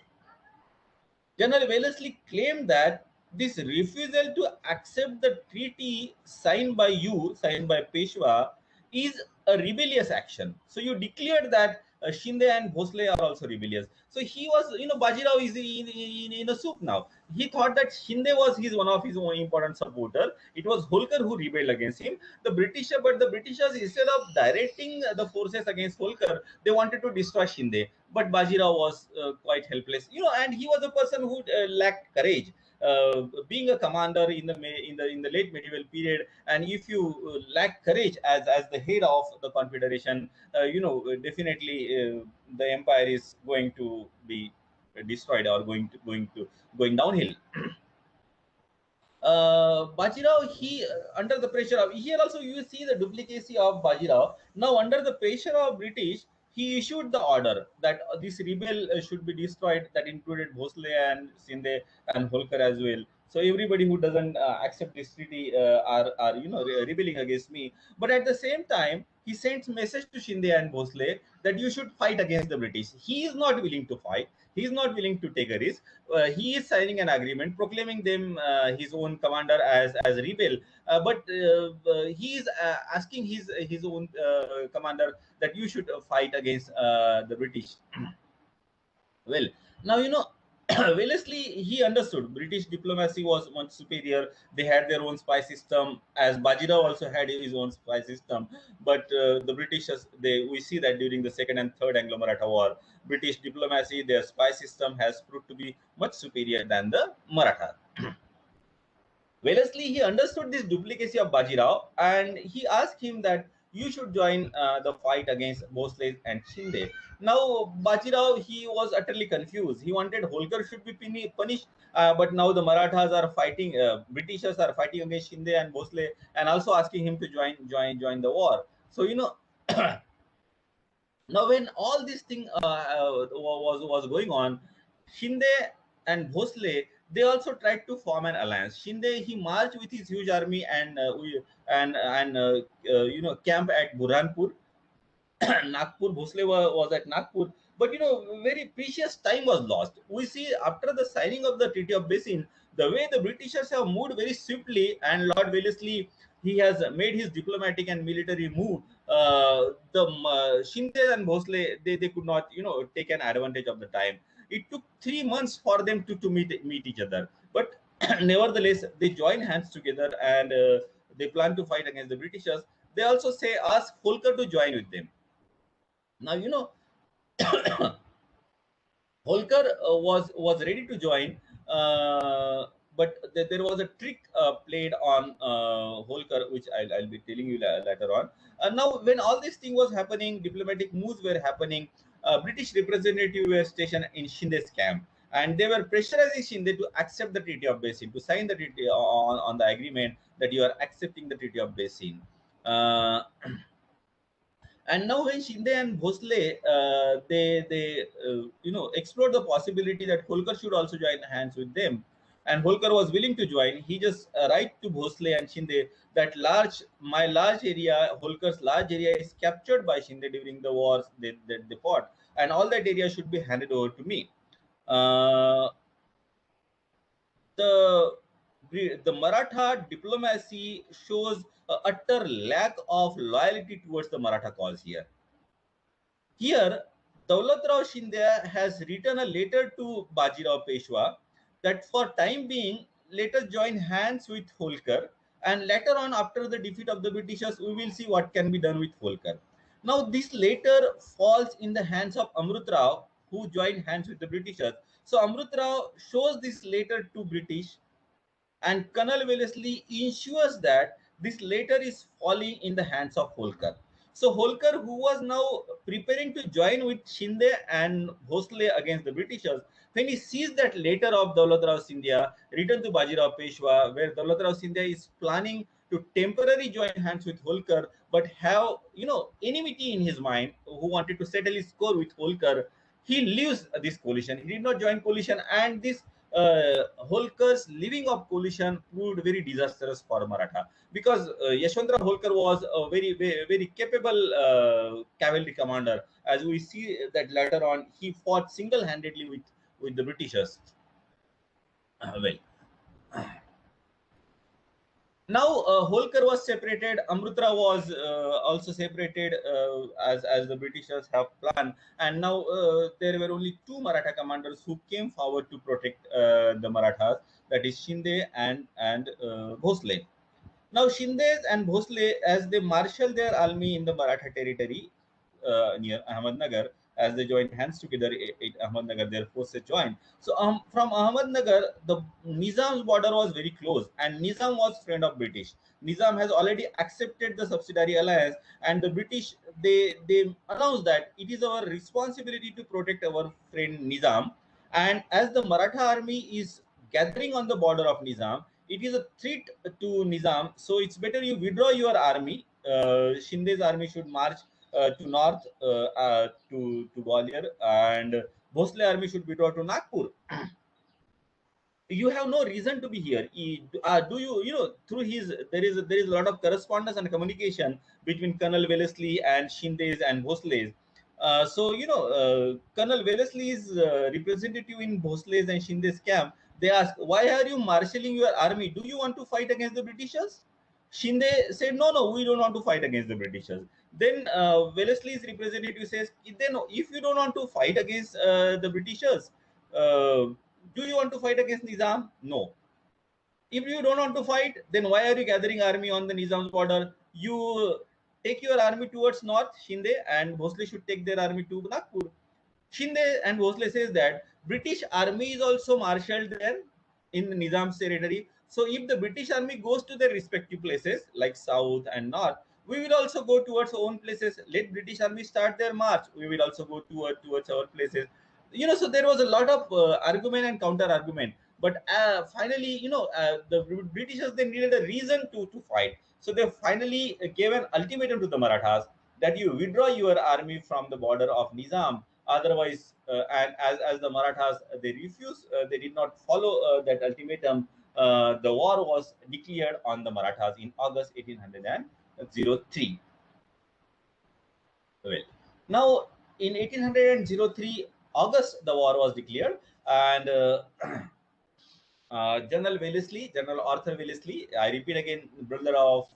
S1: General Wellesley claimed that this refusal to accept the treaty signed by Peshwa, is a rebellious action. So you declared that Shinde and Bhosle are also rebellious. So he was, Bajirao is in a soup now. He thought that Shinde was one of his own important supporter. It was Holkar who rebelled against him. But the Britishers, instead of directing the forces against Holkar, they wanted to destroy Shinde. But Bajirao was quite helpless, and he was a person who lacked courage. Being a commander in the late medieval period, and if you lack courage as the head of the confederation, definitely the empire is going to be destroyed or going downhill. Bajirao, he under the pressure of, here also you see the duplicacy of Bajirao. Now under the pressure of British, he issued the order that this rebel should be destroyed. That included Bhosle and Shinde and Holkar as well. So everybody who doesn't accept this treaty are rebelling against me. But at the same time, he sends message to Shinde and Bhosle that you should fight against the British. He is not willing to fight. He is not willing to take a risk. He is signing an agreement proclaiming them his own commander as rebel. But he is asking his own commander that you should fight against the British. Well, now Wellesley, he understood British diplomacy was much superior. They had their own spy system, as Bajirao also had his own spy system. But the Britishers, we see that during the Second and Third Anglo-Maratha War, British diplomacy, their spy system has proved to be much superior than the Maratha. Wellesley, he understood this duplicacy of Bajirao, and he asked him that you should join the fight against Bhosle and Shinde. Now, Bajirao, he was utterly confused. He wanted Holkar should be punished, but now the Marathas are fighting, Britishers are fighting against Shinde and Bhosle, and also asking him to join the war. So, now when all this thing was going on, Shinde and Bhosle, they also tried to form an alliance. Shinde, he marched with his huge army and camp at Burhanpur. Nagpur, Bhosle was at Nagpur, but very precious time was lost. We see after the signing of the Treaty of Basin, the way the Britishers have moved very swiftly, and Lord Wellesley, he has made his diplomatic and military move. The Shinde and Bhosle, they could not take an advantage of the time. It took 3 months for them to meet each other, but nevertheless they join hands together and they plan to fight against the Britishers. They also ask Holkar to join with them. Now Holkar was ready to join, but there was a trick played on Holkar, which I'll be telling you later on. Now, when all this thing was happening, diplomatic moves were happening. British representatives were stationed in Shinde's camp, and they were pressurizing Shinde to accept the Treaty of Basin, to sign the treaty on the agreement that you are accepting the Treaty of Basin. And now when Shinde and Bhosle explored the possibility that Holkar should also join hands with them, and Holkar was willing to join. He just write to Bhosle and Shinde that my large area, Holkar's large area, is captured by Shinde during the wars that they fought, and all that area should be handed over to me. Uh, the the Maratha diplomacy shows a utter lack of loyalty towards the Maratha cause here. Here, Daulat Shinde has written a letter to Bajirao Peshwa that for time being, let us join hands with Holkar, and later on, after the defeat of the Britishers, we will see what can be done with Holkar. Now, this letter falls in the hands of Amrut Rao, who joined hands with the Britishers. So, Amrut Rao shows this letter to British, and Colonel Wellesley ensures that this letter is falling in the hands of Holkar. So Holkar, who was now preparing to join with Shinde and Bhosle against the Britishers, when he sees that letter of Daulat Rao Scindia written to Bajirao Peshwa, where Daulat Rao Scindia is planning to temporarily join hands with Holkar, but have enmity in his mind, who wanted to settle his score with Holkar, he leaves this coalition. He did not join coalition, and this Holkar's leaving of coalition proved very disastrous for Maratha, because Yashwantrao Holkar was a very capable cavalry commander. As we see that later on, he fought single-handedly with the Britishers. Well, now Holkar was separated. Amrutara was also separated as the Britishers have planned, and now there were only two Maratha commanders who came forward to protect the Marathas. That is Shinde and Bhosle. Now Shinde and Bhosle, as they marshal their army in the Maratha territory near Ahmednagar, as they joined hands together at Ahmednagar, their forces joined. So from Ahmednagar, the Nizam's border was very close, and Nizam was friend of British. Nizam has already accepted the subsidiary alliance, and the British they announced that it is our responsibility to protect our friend Nizam. And as the Maratha army is gathering on the border of Nizam, it is a threat to Nizam. So it's better you withdraw your army. Shinde's army should march to north to Gwalior, and Bhosle army should withdraw to Nagpur. You have no reason to be here. Do you through his there is a lot of correspondence and communication between Colonel Wellesley and Shinde's and Bhosle's. Colonel Wellesley's representative in Bhosle's and Shinde's camp, they ask, why are you marshalling your army? Do you want to fight against the Britishers? Shinde said, no, we don't want to fight against the Britishers. Then Wellesley's representative says, then if you don't want to fight against the Britishers, uh, do you want to fight against Nizam? No. If you don't want to fight, then why are you gathering army on the Nizam's border? You take your army towards north, Shinde, and Bhosle should take their army to Nagpur. Shinde and Bhosle says that British army is also marshaled there in the Nizam's territory. So if the British army goes to their respective places like south and north, we will also go towards our own places. Let British army start their march. We will also go towards our places. So there was a lot of argument and counter argument. But finally, the Britishers, they needed a reason to fight. So they finally gave an ultimatum to the Marathas that you withdraw your army from the border of Nizam. Otherwise, and as the Marathas, they refused, they did not follow that ultimatum. The war was declared on the Marathas in August 1803. Well, now in 1803 August, the war was declared, and General Wellesley, General Arthur Wellesley, I repeat again, brother of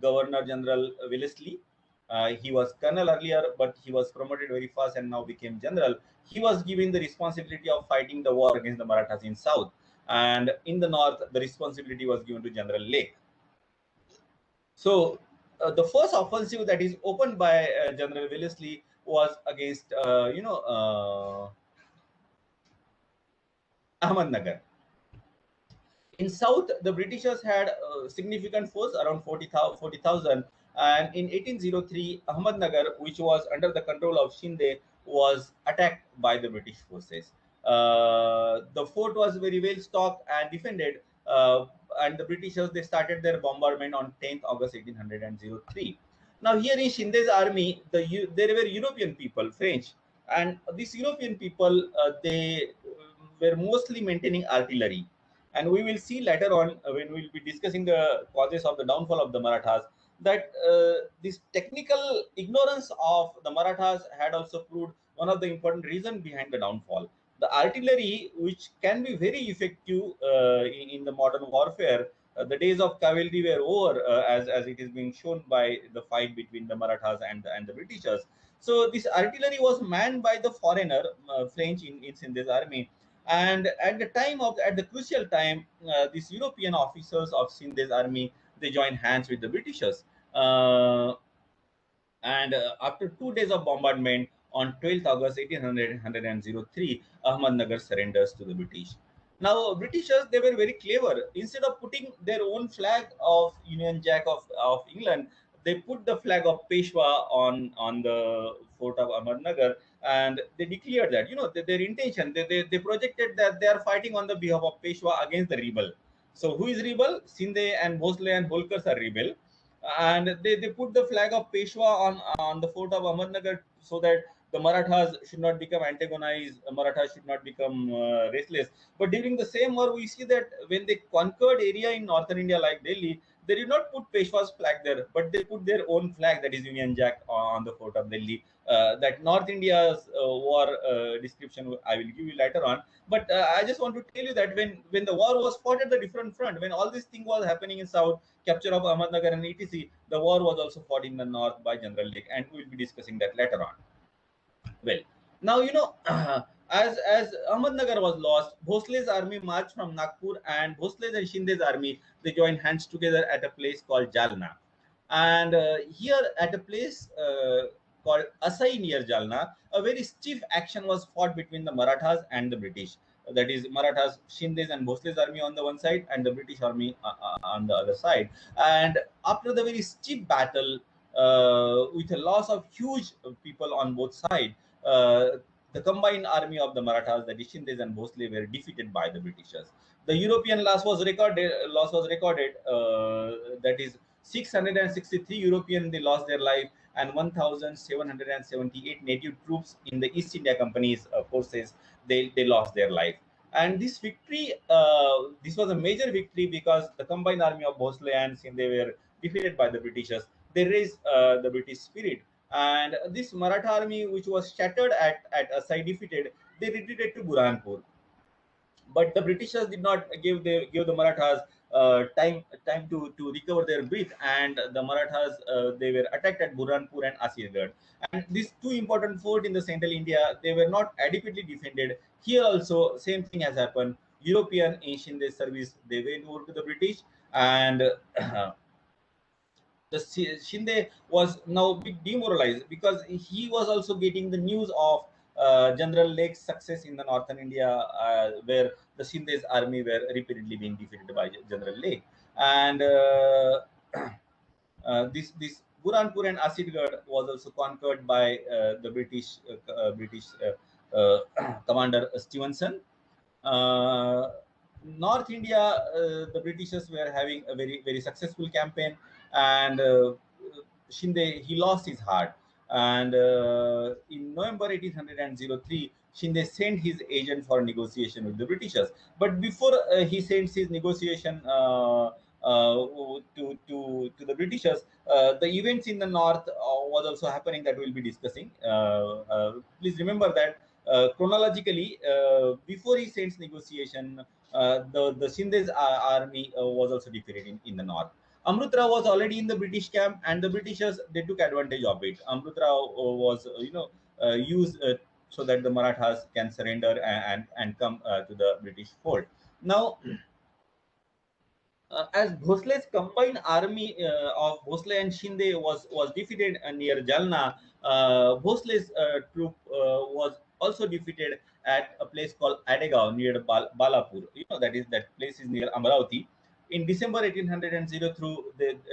S1: Governor General Wellesley. He was colonel earlier, but he was promoted very fast and now became general. He was given the responsibility of fighting the war against the Marathas in south, and in the north, the responsibility was given to General Lake. So the first offensive that is opened by General Wellesley was against Ahmednagar. In south, the Britishers had significant force around 40,000, and in 1803, Ahmednagar, which was under the control of Shinde, was attacked by the British forces. The fort was very well stocked and defended, and the Britishers, they started their bombardment on 10th August 1803. Now here in Shinde's army, there were European people, French, and these European people they were mostly maintaining artillery. And we will see later on when we will be discussing the causes of the downfall of the Marathas that this technical ignorance of the Marathas had also proved one of the important reasons behind the downfall. The artillery, which can be very effective in the modern warfare, the days of cavalry were over, as it is being shown by the fight between the Marathas and the Britishers. So this artillery was manned by the foreigner, French in this army. And at the time of at the crucial time, these European officers of Sindh's army they joined hands with the Britishers. And after 2 days of bombardment on 12th August 1803, Ahmednagar surrenders to the British. Now, Britishers, they were very clever. Instead of putting their own flag of Union Jack of England, they put the flag of Peshwa on the fort of Ahmednagar, and they declared that, their intention, they projected that they are fighting on the behalf of Peshwa against the rebel. So, who is rebel? Sindhe and Bhosle and Holkars are rebel, and they put the flag of Peshwa on the fort of Ahmednagar so that the Marathas should not become antagonized, Marathas should not become restless. But during the same war, we see that when they conquered area in northern India like Delhi, they did not put Peshwa's flag there, but they put their own flag, that is Union Jack, on the fort of Delhi. That North India's war description I will give you later on. But I just want to tell you that when the war was fought at the different front, when all this thing was happening in South, capture of Ahmednagar and etc., the war was also fought in the north by General Lake, and we will be discussing that later on. Well, now as Ahmednagar was lost, Bhosle's army marched from Nagpur, and Bhosle's and Shinde's army they joined hands together at a place called Jalna. And here at a place called Asai near Jalna, a very stiff action was fought between the Marathas and the British. That is, Marathas, Shinde's and Bhosle's army on the one side, and the British army on the other side. And after the very stiff battle, with a loss of huge people on both sides, the combined army of the Marathas, the Shindes and Bhosle, were defeated by the Britishers. The European loss was recorded. That is 663 European they lost their life, and 1,778 native troops in the East India Company's forces they lost their life. And this victory, this was a major victory because the combined army of Bhosle and Sindh were defeated by the Britishers. They raised the British spirit, and this Maratha army, which was shattered at Asai, defeated, they retreated to Burhanpur. But the Britishers did not give the Marathas time to recover their breath, and the Marathas they were attacked at Burhanpur and Asirgarh. And these two important forts in the central India, they were not adequately defended. Here also same thing has happened. European in their service they went over to the British, and the Shinde was now bit demoralized because he was also getting the news of General Lake's success in the northern India, where the Shinde's army were repeatedly being defeated by General Lake. And this Burhanpur and Asirgarh was also conquered by the British commander Stevenson. Uh, North India, the Britishers were having a very successful campaign, and Shinde he lost his heart. And in November 1803, Shinde sent his agent for negotiation with the Britishers. But before he sends his negotiation to the Britishers, the events in the north was also happening that we'll be discussing. Please remember that chronologically, before he sends negotiation, the Sindh's army was also defeated in the north. Amrut Rao was already in the British camp, and the Britishers they took advantage of it. Amrut Rao was used so that the Marathas can surrender and come to the British fold. Now, as Bhosle's combined army of Bhosle and Shinde was defeated near Jalna, Bhosle's troop was also defeated at a place called Adegaon near Balapur. That place is near Amravati. In December 1803,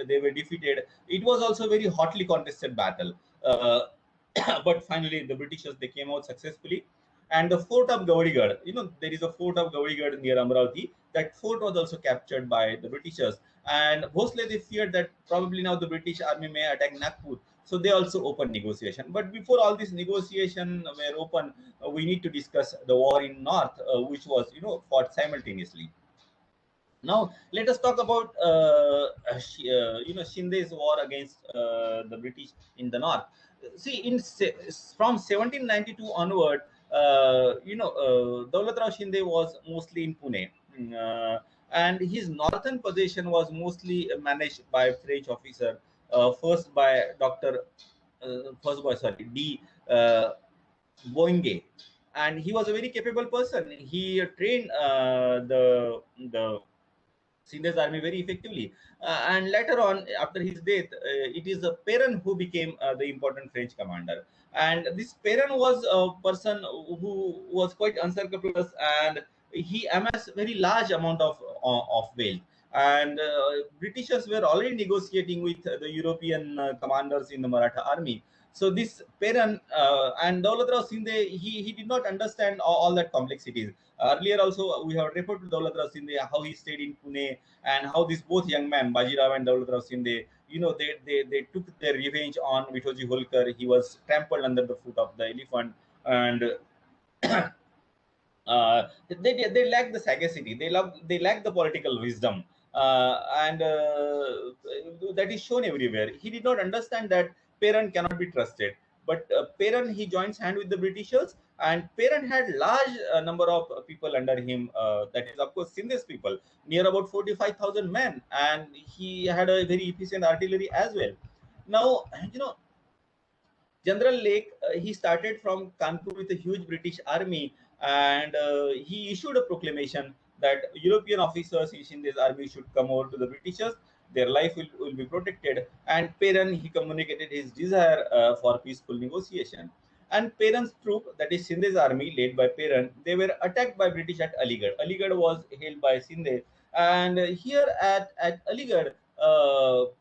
S1: they were defeated. It was also a very hotly contested battle. But finally, the Britishers they came out successfully. And the fort of Gaurigarh, there is a fort of Gaurigarh near Amravati that fort was also captured by the Britishers. And Bhosle, they feared that probably now the British army may attack Nagpur. So they also opened negotiation. But before all this negotiation were open, we need to discuss the war in North, which was, fought simultaneously. Now let us talk about Shinde's war against the British in the north. See, from 1792 onward, Daulat Rao Shinde was mostly in Pune, and his northern possession was mostly managed by French officer, first by sorry D. Boinge, and he was a very capable person. He trained the Sindh's army very effectively. And later on, after his death, it is Perrin who became the important French commander. And this Perrin was a person who was quite unscrupulous, and he amassed very large amount of wealth. And Britishers were already negotiating with the European commanders in the Maratha army. So this Perrin and Daulat Rao Shinde, he did not understand all that complexities. Earlier also, we have referred to Daulat Rao Shinde, how he stayed in Pune, and how these both young men, Bajirao and Daulat Rao Shinde, they took their revenge on Vithoji Holkar. He was trampled under the foot of the elephant, and they lack the sagacity. They lack the political wisdom, and that is shown everywhere. He did not understand that Perrin cannot be trusted. But Perrin, he joins hand with the Britishers, and Perrin had large number of people under him. That is, of course, Sindh's people, near about 45,000 men, and he had a very efficient artillery as well. Now, General Lake, he started from Kanpur with a huge British army, and he issued a proclamation that European officers in this army should come over to the Britishers. Their life will be protected. And Perrin, he communicated his desire for peaceful negotiation. And Perrin's troop, that is Sindh's army, led by Perrin, they were attacked by British at Aligarh. Aligarh was held by Sindh, and here at Aligarh,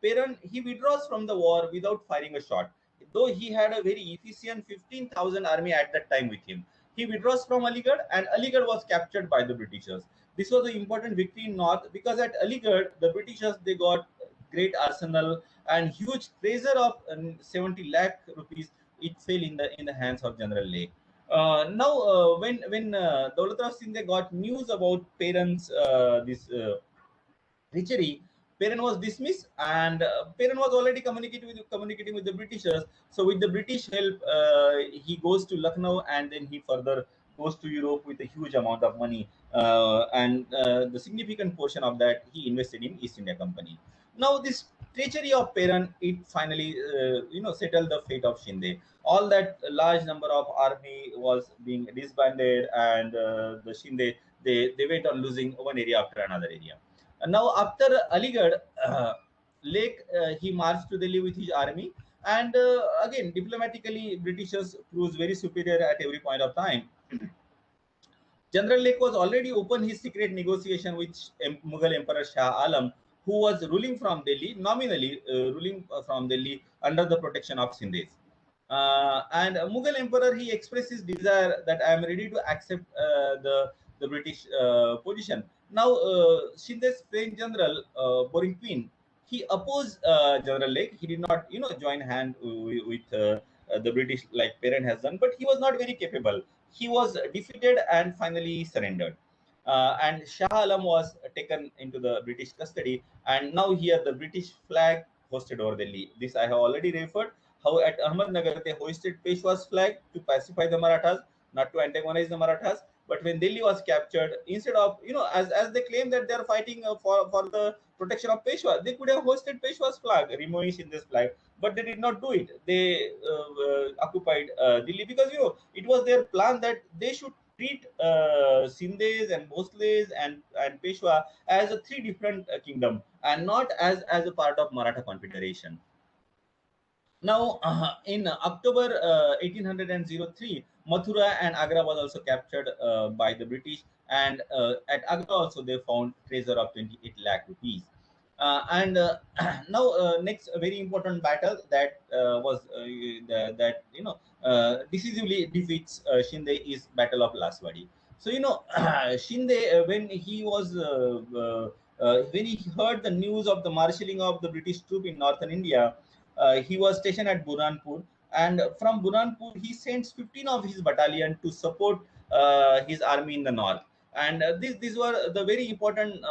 S1: Perrin, he withdraws from the war without firing a shot, though he had a very efficient 15,000 army at that time with him. He withdraws from Aligarh, and Aligarh was captured by the Britishers. This was an important victory in North, because at Aligarh, the Britishers, they got great arsenal and huge treasure of 70 lakh rupees. It fell in the hands of General Lake. Now, when Daulat Rao Singh got news about Perrin's this treachery, Perrin was dismissed, and Perrin was already communicating with the Britishers. So, with the British help, he goes to Lucknow, and then he further goes to Europe with a huge amount of money, and the significant portion of that he invested in East India Company. Now, this treachery of Perrin, it finally settled the fate of Shinde. All that large number of army was being disbanded, and the Shinde, they went on losing one area after another area. And now, after Aligarh, Lake, he marched to Delhi with his army, and again, diplomatically, Britishers proved very superior at every point of time. General Lake was already open his secret negotiation with Mughal Emperor Shah Alam, who was ruling from Delhi, nominally ruling from Delhi under the protection of Sindhs. And Mughal Emperor, he expressed his desire that I am ready to accept the British position. Now, Sindh's French general, Boringquin, he opposed General Lake. He did not, join hand with the British like Perrin has done, but he was not very capable. He was defeated and finally surrendered. And Shah Alam was taken into the British custody, and now here the British flag hosted over Delhi. This I have already referred. How at Ahmednagar they hoisted Peshwa's flag to pacify the Marathas, not to antagonize the Marathas. But when Delhi was captured, instead of, as they claim that they are fighting for the protection of Peshwa, they could have hoisted Peshwa's flag, removing Sindh's flag, but they did not do it. They occupied Delhi, because it was their plan that they should treat Sindhs and Bhosles and Peshwa as a three different kingdom, and not as a part of Maratha Confederation. Now, in October 1803, Mathura and Agra was also captured by the British, and at Agra also they found treasure of 28 lakh rupees. And now, next very important battle that was decisively defeats Shinde is Battle of Laswadi. So Shinde, when he heard the news of the marshalling of the British troop in northern India, he was stationed at Burhanpur, and from Burhanpur he sends 15 of his battalion to support his army in the north. And these were the very important,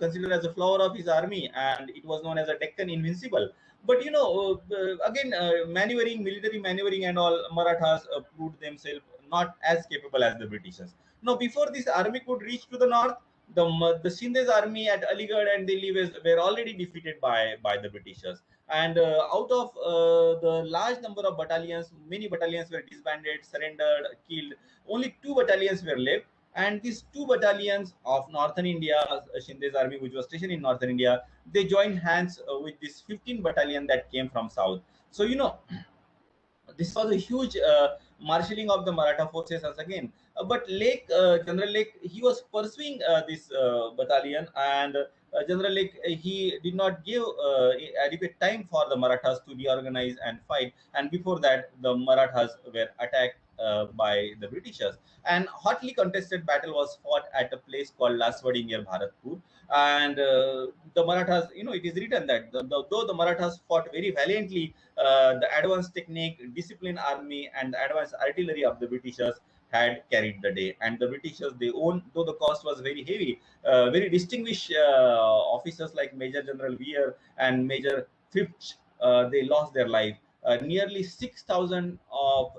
S1: considered as a flower of his army, and it was known as a Deccan Invincible. But again, maneuvering, military maneuvering, and all, Marathas proved themselves not as capable as the Britishers. Now, before this army could reach to the north, the Sindh's army at Aligarh and Delhi were already defeated by the Britishers. And out of the large number of battalions, many battalions were disbanded, surrendered, killed. Only two battalions were left, and these two battalions of northern India, Shinde's army, which was stationed in northern India, they joined hands with this 15 battalion that came from south. So this was a huge marshalling of the Maratha forces once again. But General Lake, he was pursuing this battalion, and General Lake, he did not give adequate time for the Marathas to reorganize and fight. And before that, the Marathas were attacked by the Britishers. And hotly contested battle was fought at a place called Laswadi near Bharatpur. And the Marathas, it is written that though the Marathas fought very valiantly, the advanced technique, disciplined army, and the advanced artillery of the Britishers had carried the day. And the Britishers, they owned, though the cost was very heavy, very distinguished officers like Major General Weir and Major Phipps, they lost their life. Nearly 6,000 of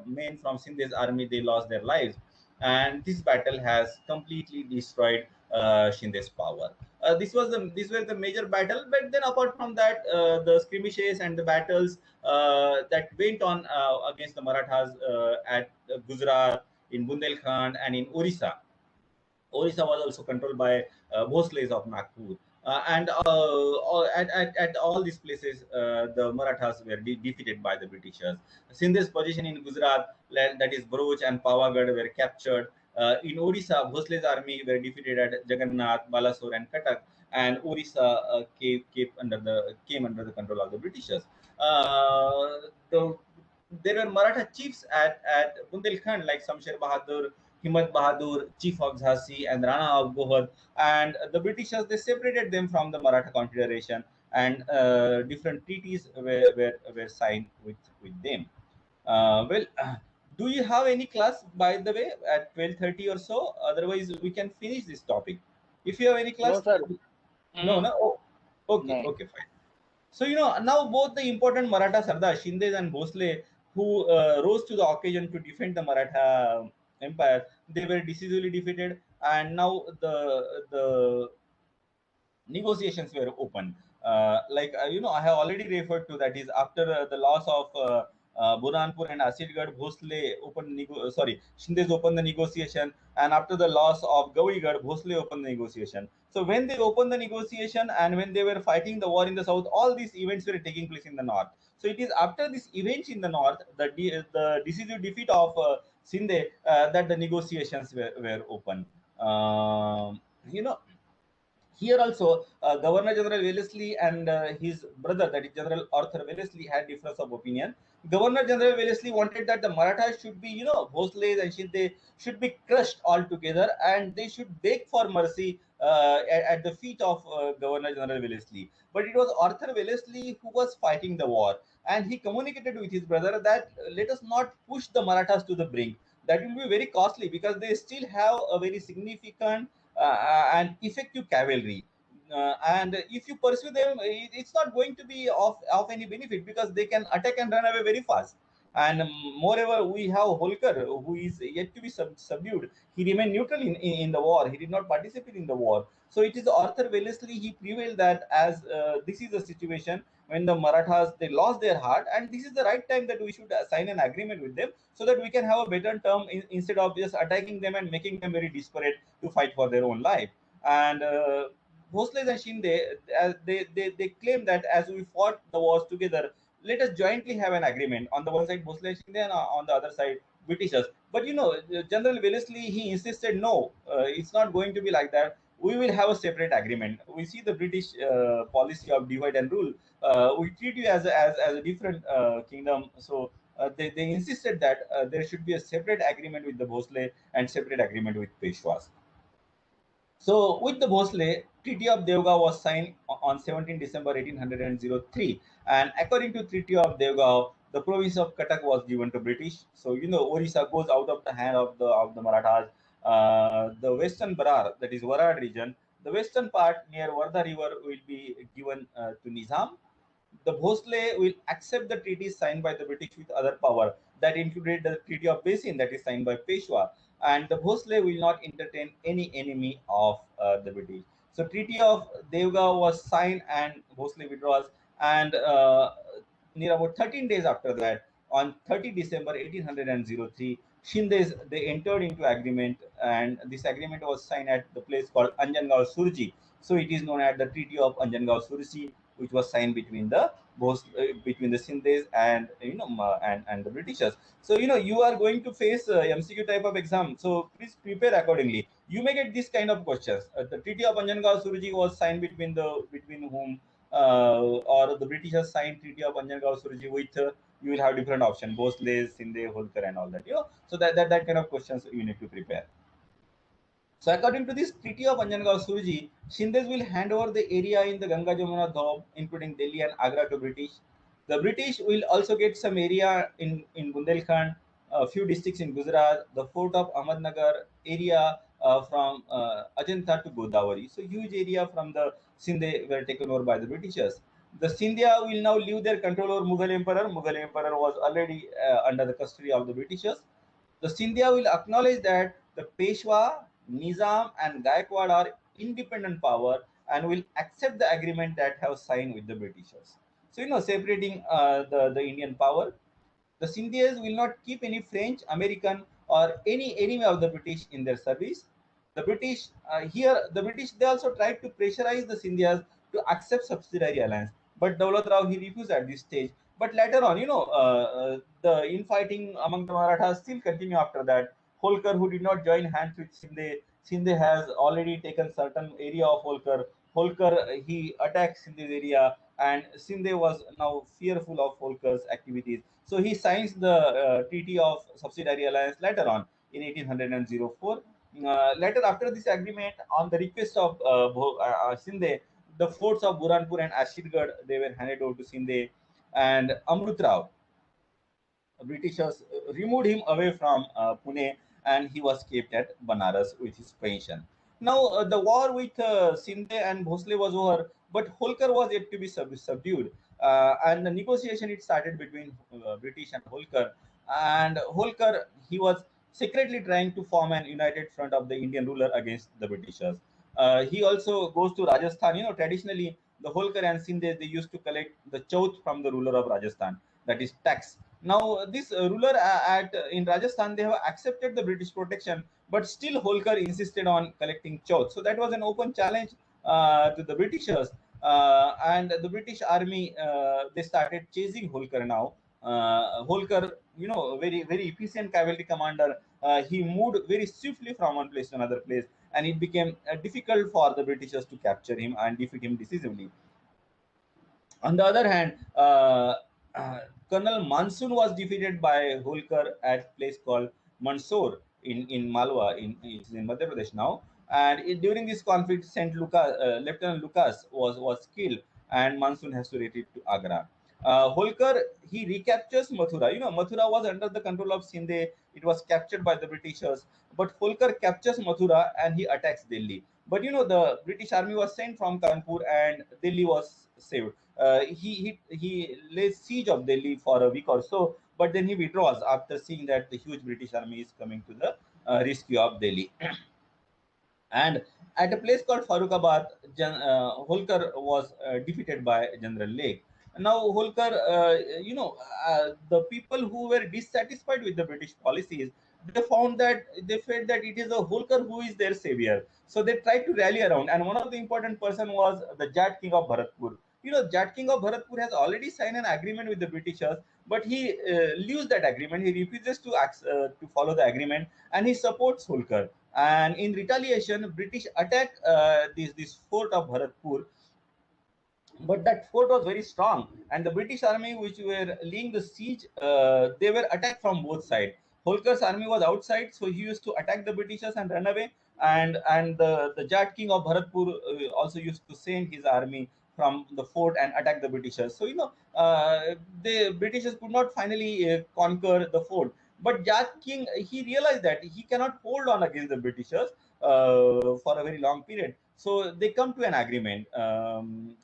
S1: men from Sindh's army, they lost their lives. And this battle has completely destroyed Shinde's power. These were the major battle. But then apart from that, the skirmishes and the battles that went on against the Marathas at Gujarat, in Bundelkhand, and in Orissa. Orissa was also controlled by Bhosles of Nagpur. At all these places, the Marathas were defeated by the Britishers. Sindh's position in Gujarat, that is Bharuch and Pavagadh, were captured. In Orissa, Bhosle's army were defeated at Jagannath, Balasore, and Cuttack, and Orissa came under the control of the Britishers. There were Maratha chiefs at Bundelkhand like Samsher Bahadur, Himmat Bahadur, Chief of Jhansi, and Rana of Gohad. And the Britishers, they separated them from the Maratha Confederation, and different treaties were signed with them. Well, do you have any class, by the way, at 12:30 or so? Otherwise, we can finish this topic. If you have any class,
S2: No, sir.
S1: no. Oh, okay,
S2: No.
S1: okay, fine. So now both the important Maratha Sardar Shinde and Bhosle, who rose to the occasion to defend the Maratha Empire, they were decisively defeated, and now the negotiations were open. I have already referred to that is after the loss of Burhanpur and Asirgarh, Shindes opened the negotiation, and after the loss of Gaurigarh, Bhosle opened the negotiation. So when they opened the negotiation and when they were fighting the war in the south, all these events were taking place in the north. So it is after these events in the north, the decisive defeat of Sinde, that the negotiations were open. You know Here also, Governor General Wellesley and his brother, that is General Arthur Wellesley, had difference of opinion. Governor General Wellesley wanted that the Marathas should be, Bhosles and Shinde should be crushed altogether, and they should beg for mercy at the feet of Governor General Wellesley. But it was Arthur Wellesley who was fighting the war, and he communicated with his brother that let us not push the Marathas to the brink. That will be very costly because they still have a very significant and effective cavalry. And if you pursue them, it's not going to be of any benefit because they can attack and run away very fast. And moreover, we have Holkar, who is yet to be subdued. He remained neutral in the war. He did not participate in the war. So it is Arthur Wellesley, he prevailed that as this is a situation when the Marathas, they lost their heart, and this is the right time that we should sign an agreement with them so that we can have a better term instead of just attacking them and making them very desperate to fight for their own life. And Bhosles and Shinde, they claim that as we fought the wars together, let us jointly have an agreement. On the one side, Bhosle and Shinde, and on the other side, Britishers. But General Wellesley, he insisted, no, it's not going to be like that. We will have a separate agreement. We see the British policy of divide and rule. We treat you as a different kingdom. So they insisted that there should be a separate agreement with the Bhosle and separate agreement with Peshwas. So with the Bhosle, Treaty of Devgaon was signed on 17 December 1803, and according to Treaty of Devgaon, the province of Cuttack was given to British. So Orissa goes out of the hand of the Marathas. The western Barar, that is Warad region, the western part near Wardha River will be given to Nizam. The Bhosle will accept the treaties signed by the British with other power that included the Treaty of Basin that is signed by Peshwa, and the Bhosle will not entertain any enemy of the British. So Treaty of Devgaon was signed and Bhosle withdraws, and near about 13 days after that, on 30 December 1803, Shindes they entered into agreement, and this agreement was signed at the place called Anjangaon Surji. So it is known as the Treaty of Anjangaon Surji, which was signed between the between the Sindhs and and the Britishers. So you are going to face MCQ type of exam. So please prepare accordingly. You may get this kind of questions. The Treaty of Anjangaon Surji was signed between whom, or the Britishers signed Treaty of Anjangaon Surji with. You will have different options: Bhosle, Sindhe, Holkar, and all that. So that kind of questions you need to prepare. So according to this Treaty of Anjangaon Surji, Shindes will hand over the area in the Ganga Jamuna Doab, including Delhi and Agra, to British. The British will also get some area in Bundelkhand, a few districts in Gujarat, the fort of Ahmednagar area from Ajanta to Godavari. So huge area from the Sindh were taken over by the Britishers. The Scindia will now leave their control over Mughal Emperor. Mughal Emperor was already under the custody of the Britishers. The Scindia will acknowledge that the Peshwa, Nizam, and Gaikwad are independent power and will accept the agreement that have signed with the Britishers. So separating the Indian power. The Sindhis will not keep any French, American, or any enemy of the British in their service. The British the British they also tried to pressurize the Sindhis to accept subsidiary alliance, but Daulat Rao he refused at this stage. But later on, the infighting among the Marathas still continue after that. Holkar, who did not join hands with Sindhe has already taken certain area of Holkar. Holkar he attacked Sindhe's area, and Sindhe was now fearful of Holkar's activities. So he signs the Treaty of Subsidiary Alliance later on in 1804. Later, after this agreement, on the request of Sindhe, the forts of Burhanpur and Ashirgarh they were handed over to Sindhe, and Amrut Rao, Britishers removed him away from Pune, and he was kept at Banaras with his pension. Now, the war with Sindhe and Bhosle was over, but Holkar was yet to be subdued. And the negotiation it started between British and Holkar. And Holkar, he was secretly trying to form an united front of the Indian ruler against the Britishers. He also goes to Rajasthan. Traditionally, the Holkar and Sindhe, they used to collect the chauth from the ruler of Rajasthan, that is tax. Now, this ruler in Rajasthan, they have accepted the British protection, but still Holkar insisted on collecting chauth. So that was an open challenge to the Britishers, and the British army they started chasing Holkar now. Holkar, very very efficient cavalry commander. He moved very swiftly from one place to another place, and it became difficult for the Britishers to capture him and defeat him decisively. On the other hand, Colonel Monsoon was defeated by Holkar at a place called Mandsaur in Malwa, in Madhya Pradesh now. And during this conflict, Lieutenant Lucas was killed, and Monsoon has to retreat to Agra. Holkar he recaptures Mathura. Mathura was under the control of Sindhe. It was captured by the Britishers, but Holkar captures Mathura and he attacks Delhi. But the British army was sent from Kanpur, and Delhi was saved. He lays siege of Delhi for a week or so, but then he withdraws after seeing that the huge British army is coming to the rescue of Delhi. And at a place called Farrukhabad, Holkar was defeated by General Lake. Now, Holkar, the people who were dissatisfied with the British policies, they felt that it is a Holkar who is their savior. So they tried to rally around, and one of the important person was the Jat King of Bharatpur. Jat King of Bharatpur has already signed an agreement with the Britishers, but he leaves that agreement. He refuses to follow the agreement, and he supports Holkar. And in retaliation, British attack this fort of Bharatpur. but that fort was very strong, and the British army, which were laying the siege, they were attacked from both sides. Holkar's army was outside, so he used to attack the Britishers and run away. And the Jat king of Bharatpur also used to send his army from the fort and attack the Britishers. So the Britishers could not finally conquer the fort. But Jat king, he realized that he cannot hold on against the Britishers for a very long period. So they come to an agreement. In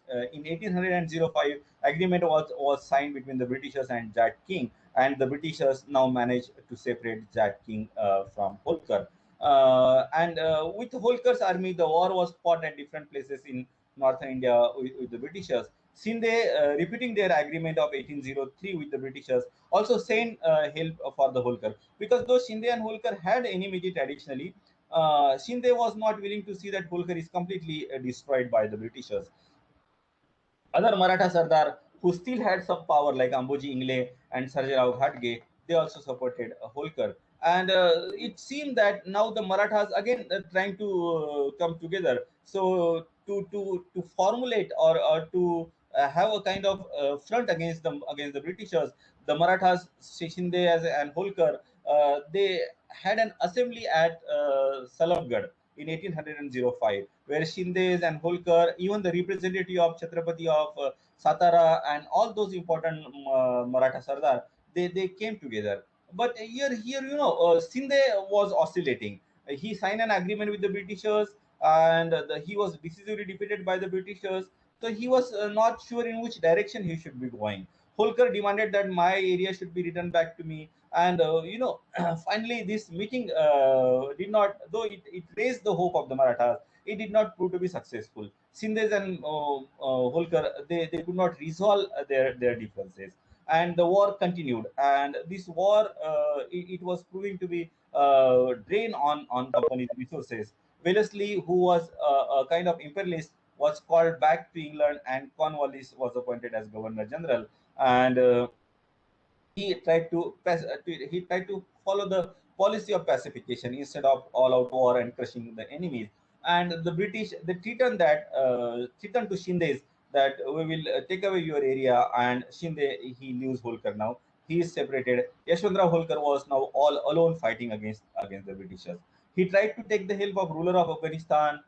S1: 1805, agreement was signed between the Britishers and Jat King, and the Britishers now managed to separate Jat King from Holkar. And with Holkar's army, the war was fought at different places in northern India with the Britishers. Sindhe, repeating their agreement of 1803 with the Britishers, also sent help for the Holkar, because though Shinde and Holkar had enmity traditionally, Shinde was not willing to see that Holkar is completely destroyed by the Britishers. Other Maratha Sardar who still had some power, like Amboji Ingle and Sarjarao Ghatge, they also supported Holkar. And it seemed that now the Marathas again trying to come together. So to formulate or to have a kind of front against the Britishers, the Marathas, Shinde and Holkar, they had an assembly at Salamgarh in 1805, where Shindes and Holkar, even the representative of Chhatrapati of Satara, and all those important Maratha Sardar, they came together. But here, Shinde was oscillating. He signed an agreement with the Britishers, and he was decisively defeated by the Britishers. So he was not sure in which direction he should be going. Holkar demanded that my area should be returned back to me, and finally this meeting did not, though it raised the hope of the Marathas, it did not prove to be successful. Sindes and Holkar, they could not resolve their differences, and the war continued. And this war, it was proving to be drain on company's resources. Wellesley, who was a kind of imperialist, was called back to England, and Cornwallis was appointed as Governor General. And he tried to follow the policy of pacification instead of all-out war and crushing the enemies. And the British, they threatened to Shindes that we will take away your area, and Shinde, he leaves Holkar now. He is separated. Yashwantrao Holkar was now all alone fighting against the Britishers. He tried to take the help of ruler of Afghanistan,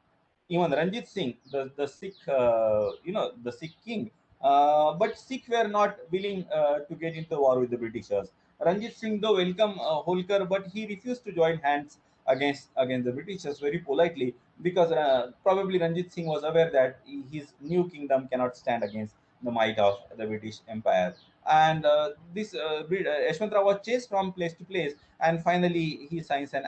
S1: even Ranjit Singh, the Sikh, the Sikh king. But Sikh were not willing to get into war with the Britishers. Ranjit Singh though welcomed Holkar, but he refused to join hands against the Britishers very politely, because probably Ranjit Singh was aware that his new kingdom cannot stand against the might of the British Empire. And this Yashwantrao was chased from place to place, and finally he signs an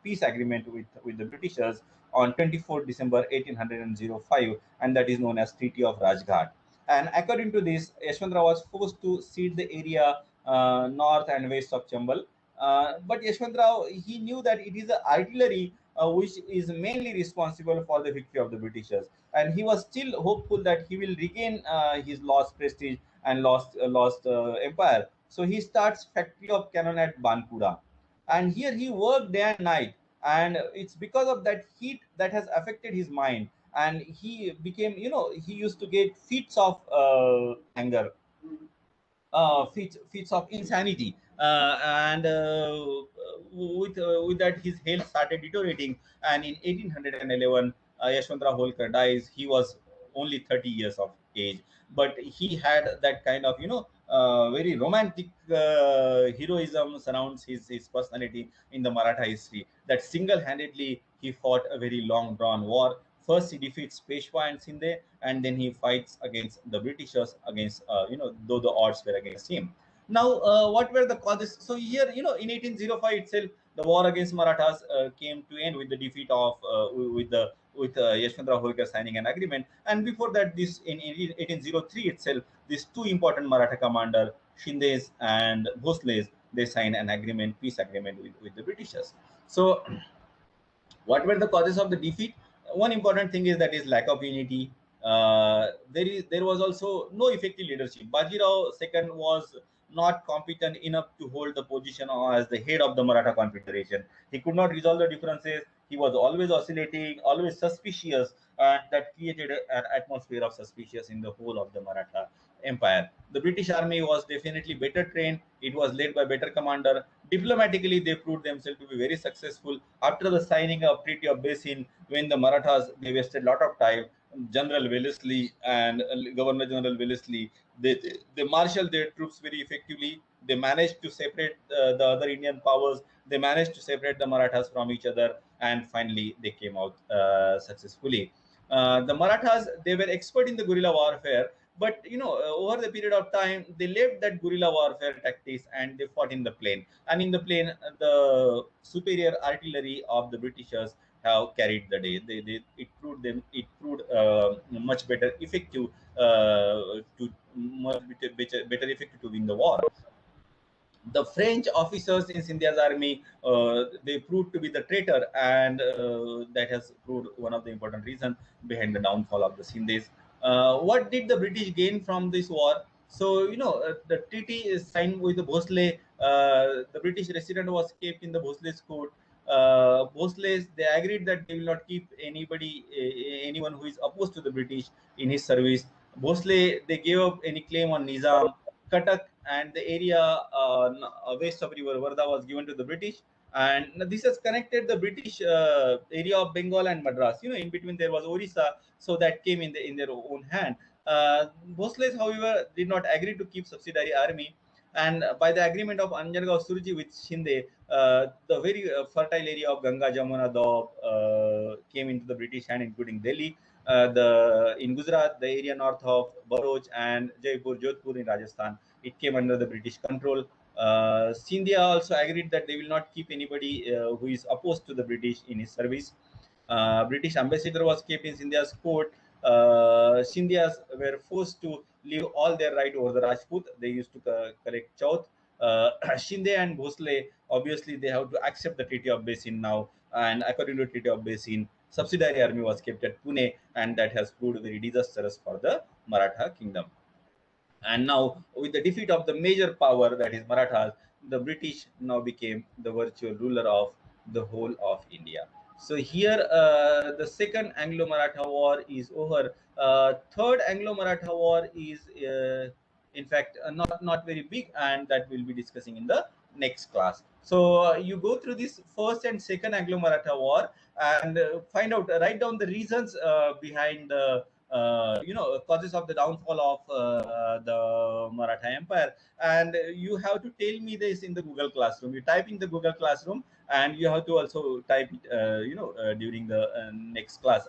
S1: peace agreement with the Britishers on 24th December 1805, and that is known as Treaty of Rajghat. And according to this, Yashwantrao was forced to cede the area north and west of Chambal. But Yashwantrao, he knew that it is the artillery which is mainly responsible for the victory of the Britishers, and he was still hopeful that he will regain his lost prestige and lost empire. So he starts factory of cannon at Banpura, and here he worked day and night. And it's because of that heat that has affected his mind, and he became, he used to get fits of anger, fits of insanity, and with that his health started deteriorating. And in 1811, Yashwantrao Holkar dies. He was only 30 years of age, but he had that kind of, very romantic heroism surrounds his personality in the Maratha history, that single-handedly he fought a very long drawn war. First, he defeats Peshwa and Sindhe, and then he fights against the Britishers, against, though the odds were against him. Now, what were the causes? So here, in 1805 itself, the war against Marathas came to end with the defeat of with Yashwantrao Holkar signing an agreement. And before that, this in 1803 itself, these two important Maratha commander, Shindes and Bhosles, they signed an agreement, peace agreement with the Britishers. So what were the causes of the defeat? One important thing is that is lack of unity. There was also no effective leadership. Bajirao second was not competent enough to hold the position as the head of the Maratha Confederation. He could not resolve the differences. He was always oscillating, always suspicious, and that created an atmosphere of suspicious in the whole of the Maratha Empire. The British army was definitely better trained. It was led by better commander. Diplomatically, they proved themselves to be very successful. After the signing of Treaty of Basin, when the Marathas, they wasted a lot of time. General Wellesley and Governor General Wellesley, they marshaled their troops very effectively. They managed to separate the other Indian powers. They managed to separate the Marathas from each other, and finally they came out successfully. The Marathas, they were expert in the guerrilla warfare, but over the period of time, they left that guerrilla warfare tactics and they fought in the plain. And in the plain, the superior artillery of the Britishers have carried the day. It proved much better effective to much better effective to win the war. The French officers in Scindia's army, they proved to be the traitor, and that has proved one of the important reasons behind the downfall of the Sindhis. What did the British gain from this war? So, the treaty is signed with the Bhosle. The British resident was kept in the Bhosle's court. Bhosle's, they agreed that they will not keep anyone who is opposed to the British in his service. Bhosle, they gave up any claim on Nizam. Cuttack and the area west of River Varda was given to the British, and this has connected the British area of Bengal and Madras. In between there was Orissa, so that came in their own hand. Bhosles, however, did not agree to keep subsidiary army, and by the agreement of Anjangaon Surji with Shinde, the very fertile area of Ganga, Jamuna, Doab came into the British hand, including Delhi. In Gujarat, the area north of Bharuch and Jaipur, Jodhpur in Rajasthan, it came under the British control. Scindia also agreed that they will not keep anybody who is opposed to the British in his service. British ambassador was kept in Scindia's court. Scindias were forced to leave all their right over the Rajput. They used to collect Chauth. Shinde and Bhosle, obviously, they have to accept the Treaty of Basin now. And according to the Treaty of Basin, subsidiary army was kept at Pune, and that has proved very disastrous for the Maratha kingdom. And now, with the defeat of the major power, that is Marathas, the British now became the virtual ruler of the whole of India. So here, the second Anglo-Maratha War is over. Third Anglo-Maratha War is, in fact, not very big, and that we'll be discussing in the next class. So you go through this first and second Anglo-Maratha War and find out, write down the reasons behind the causes of the downfall of the Maratha Empire, and you have to tell me this in the Google Classroom. You type in the Google Classroom, and you have to also type it, during the next class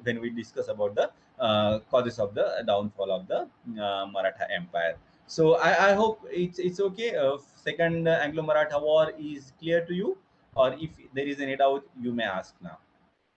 S1: when we discuss about the causes of the downfall of the Maratha Empire. So I hope it's okay. Second Anglo-Maratha War is clear to you, or if there is any doubt, you may ask now.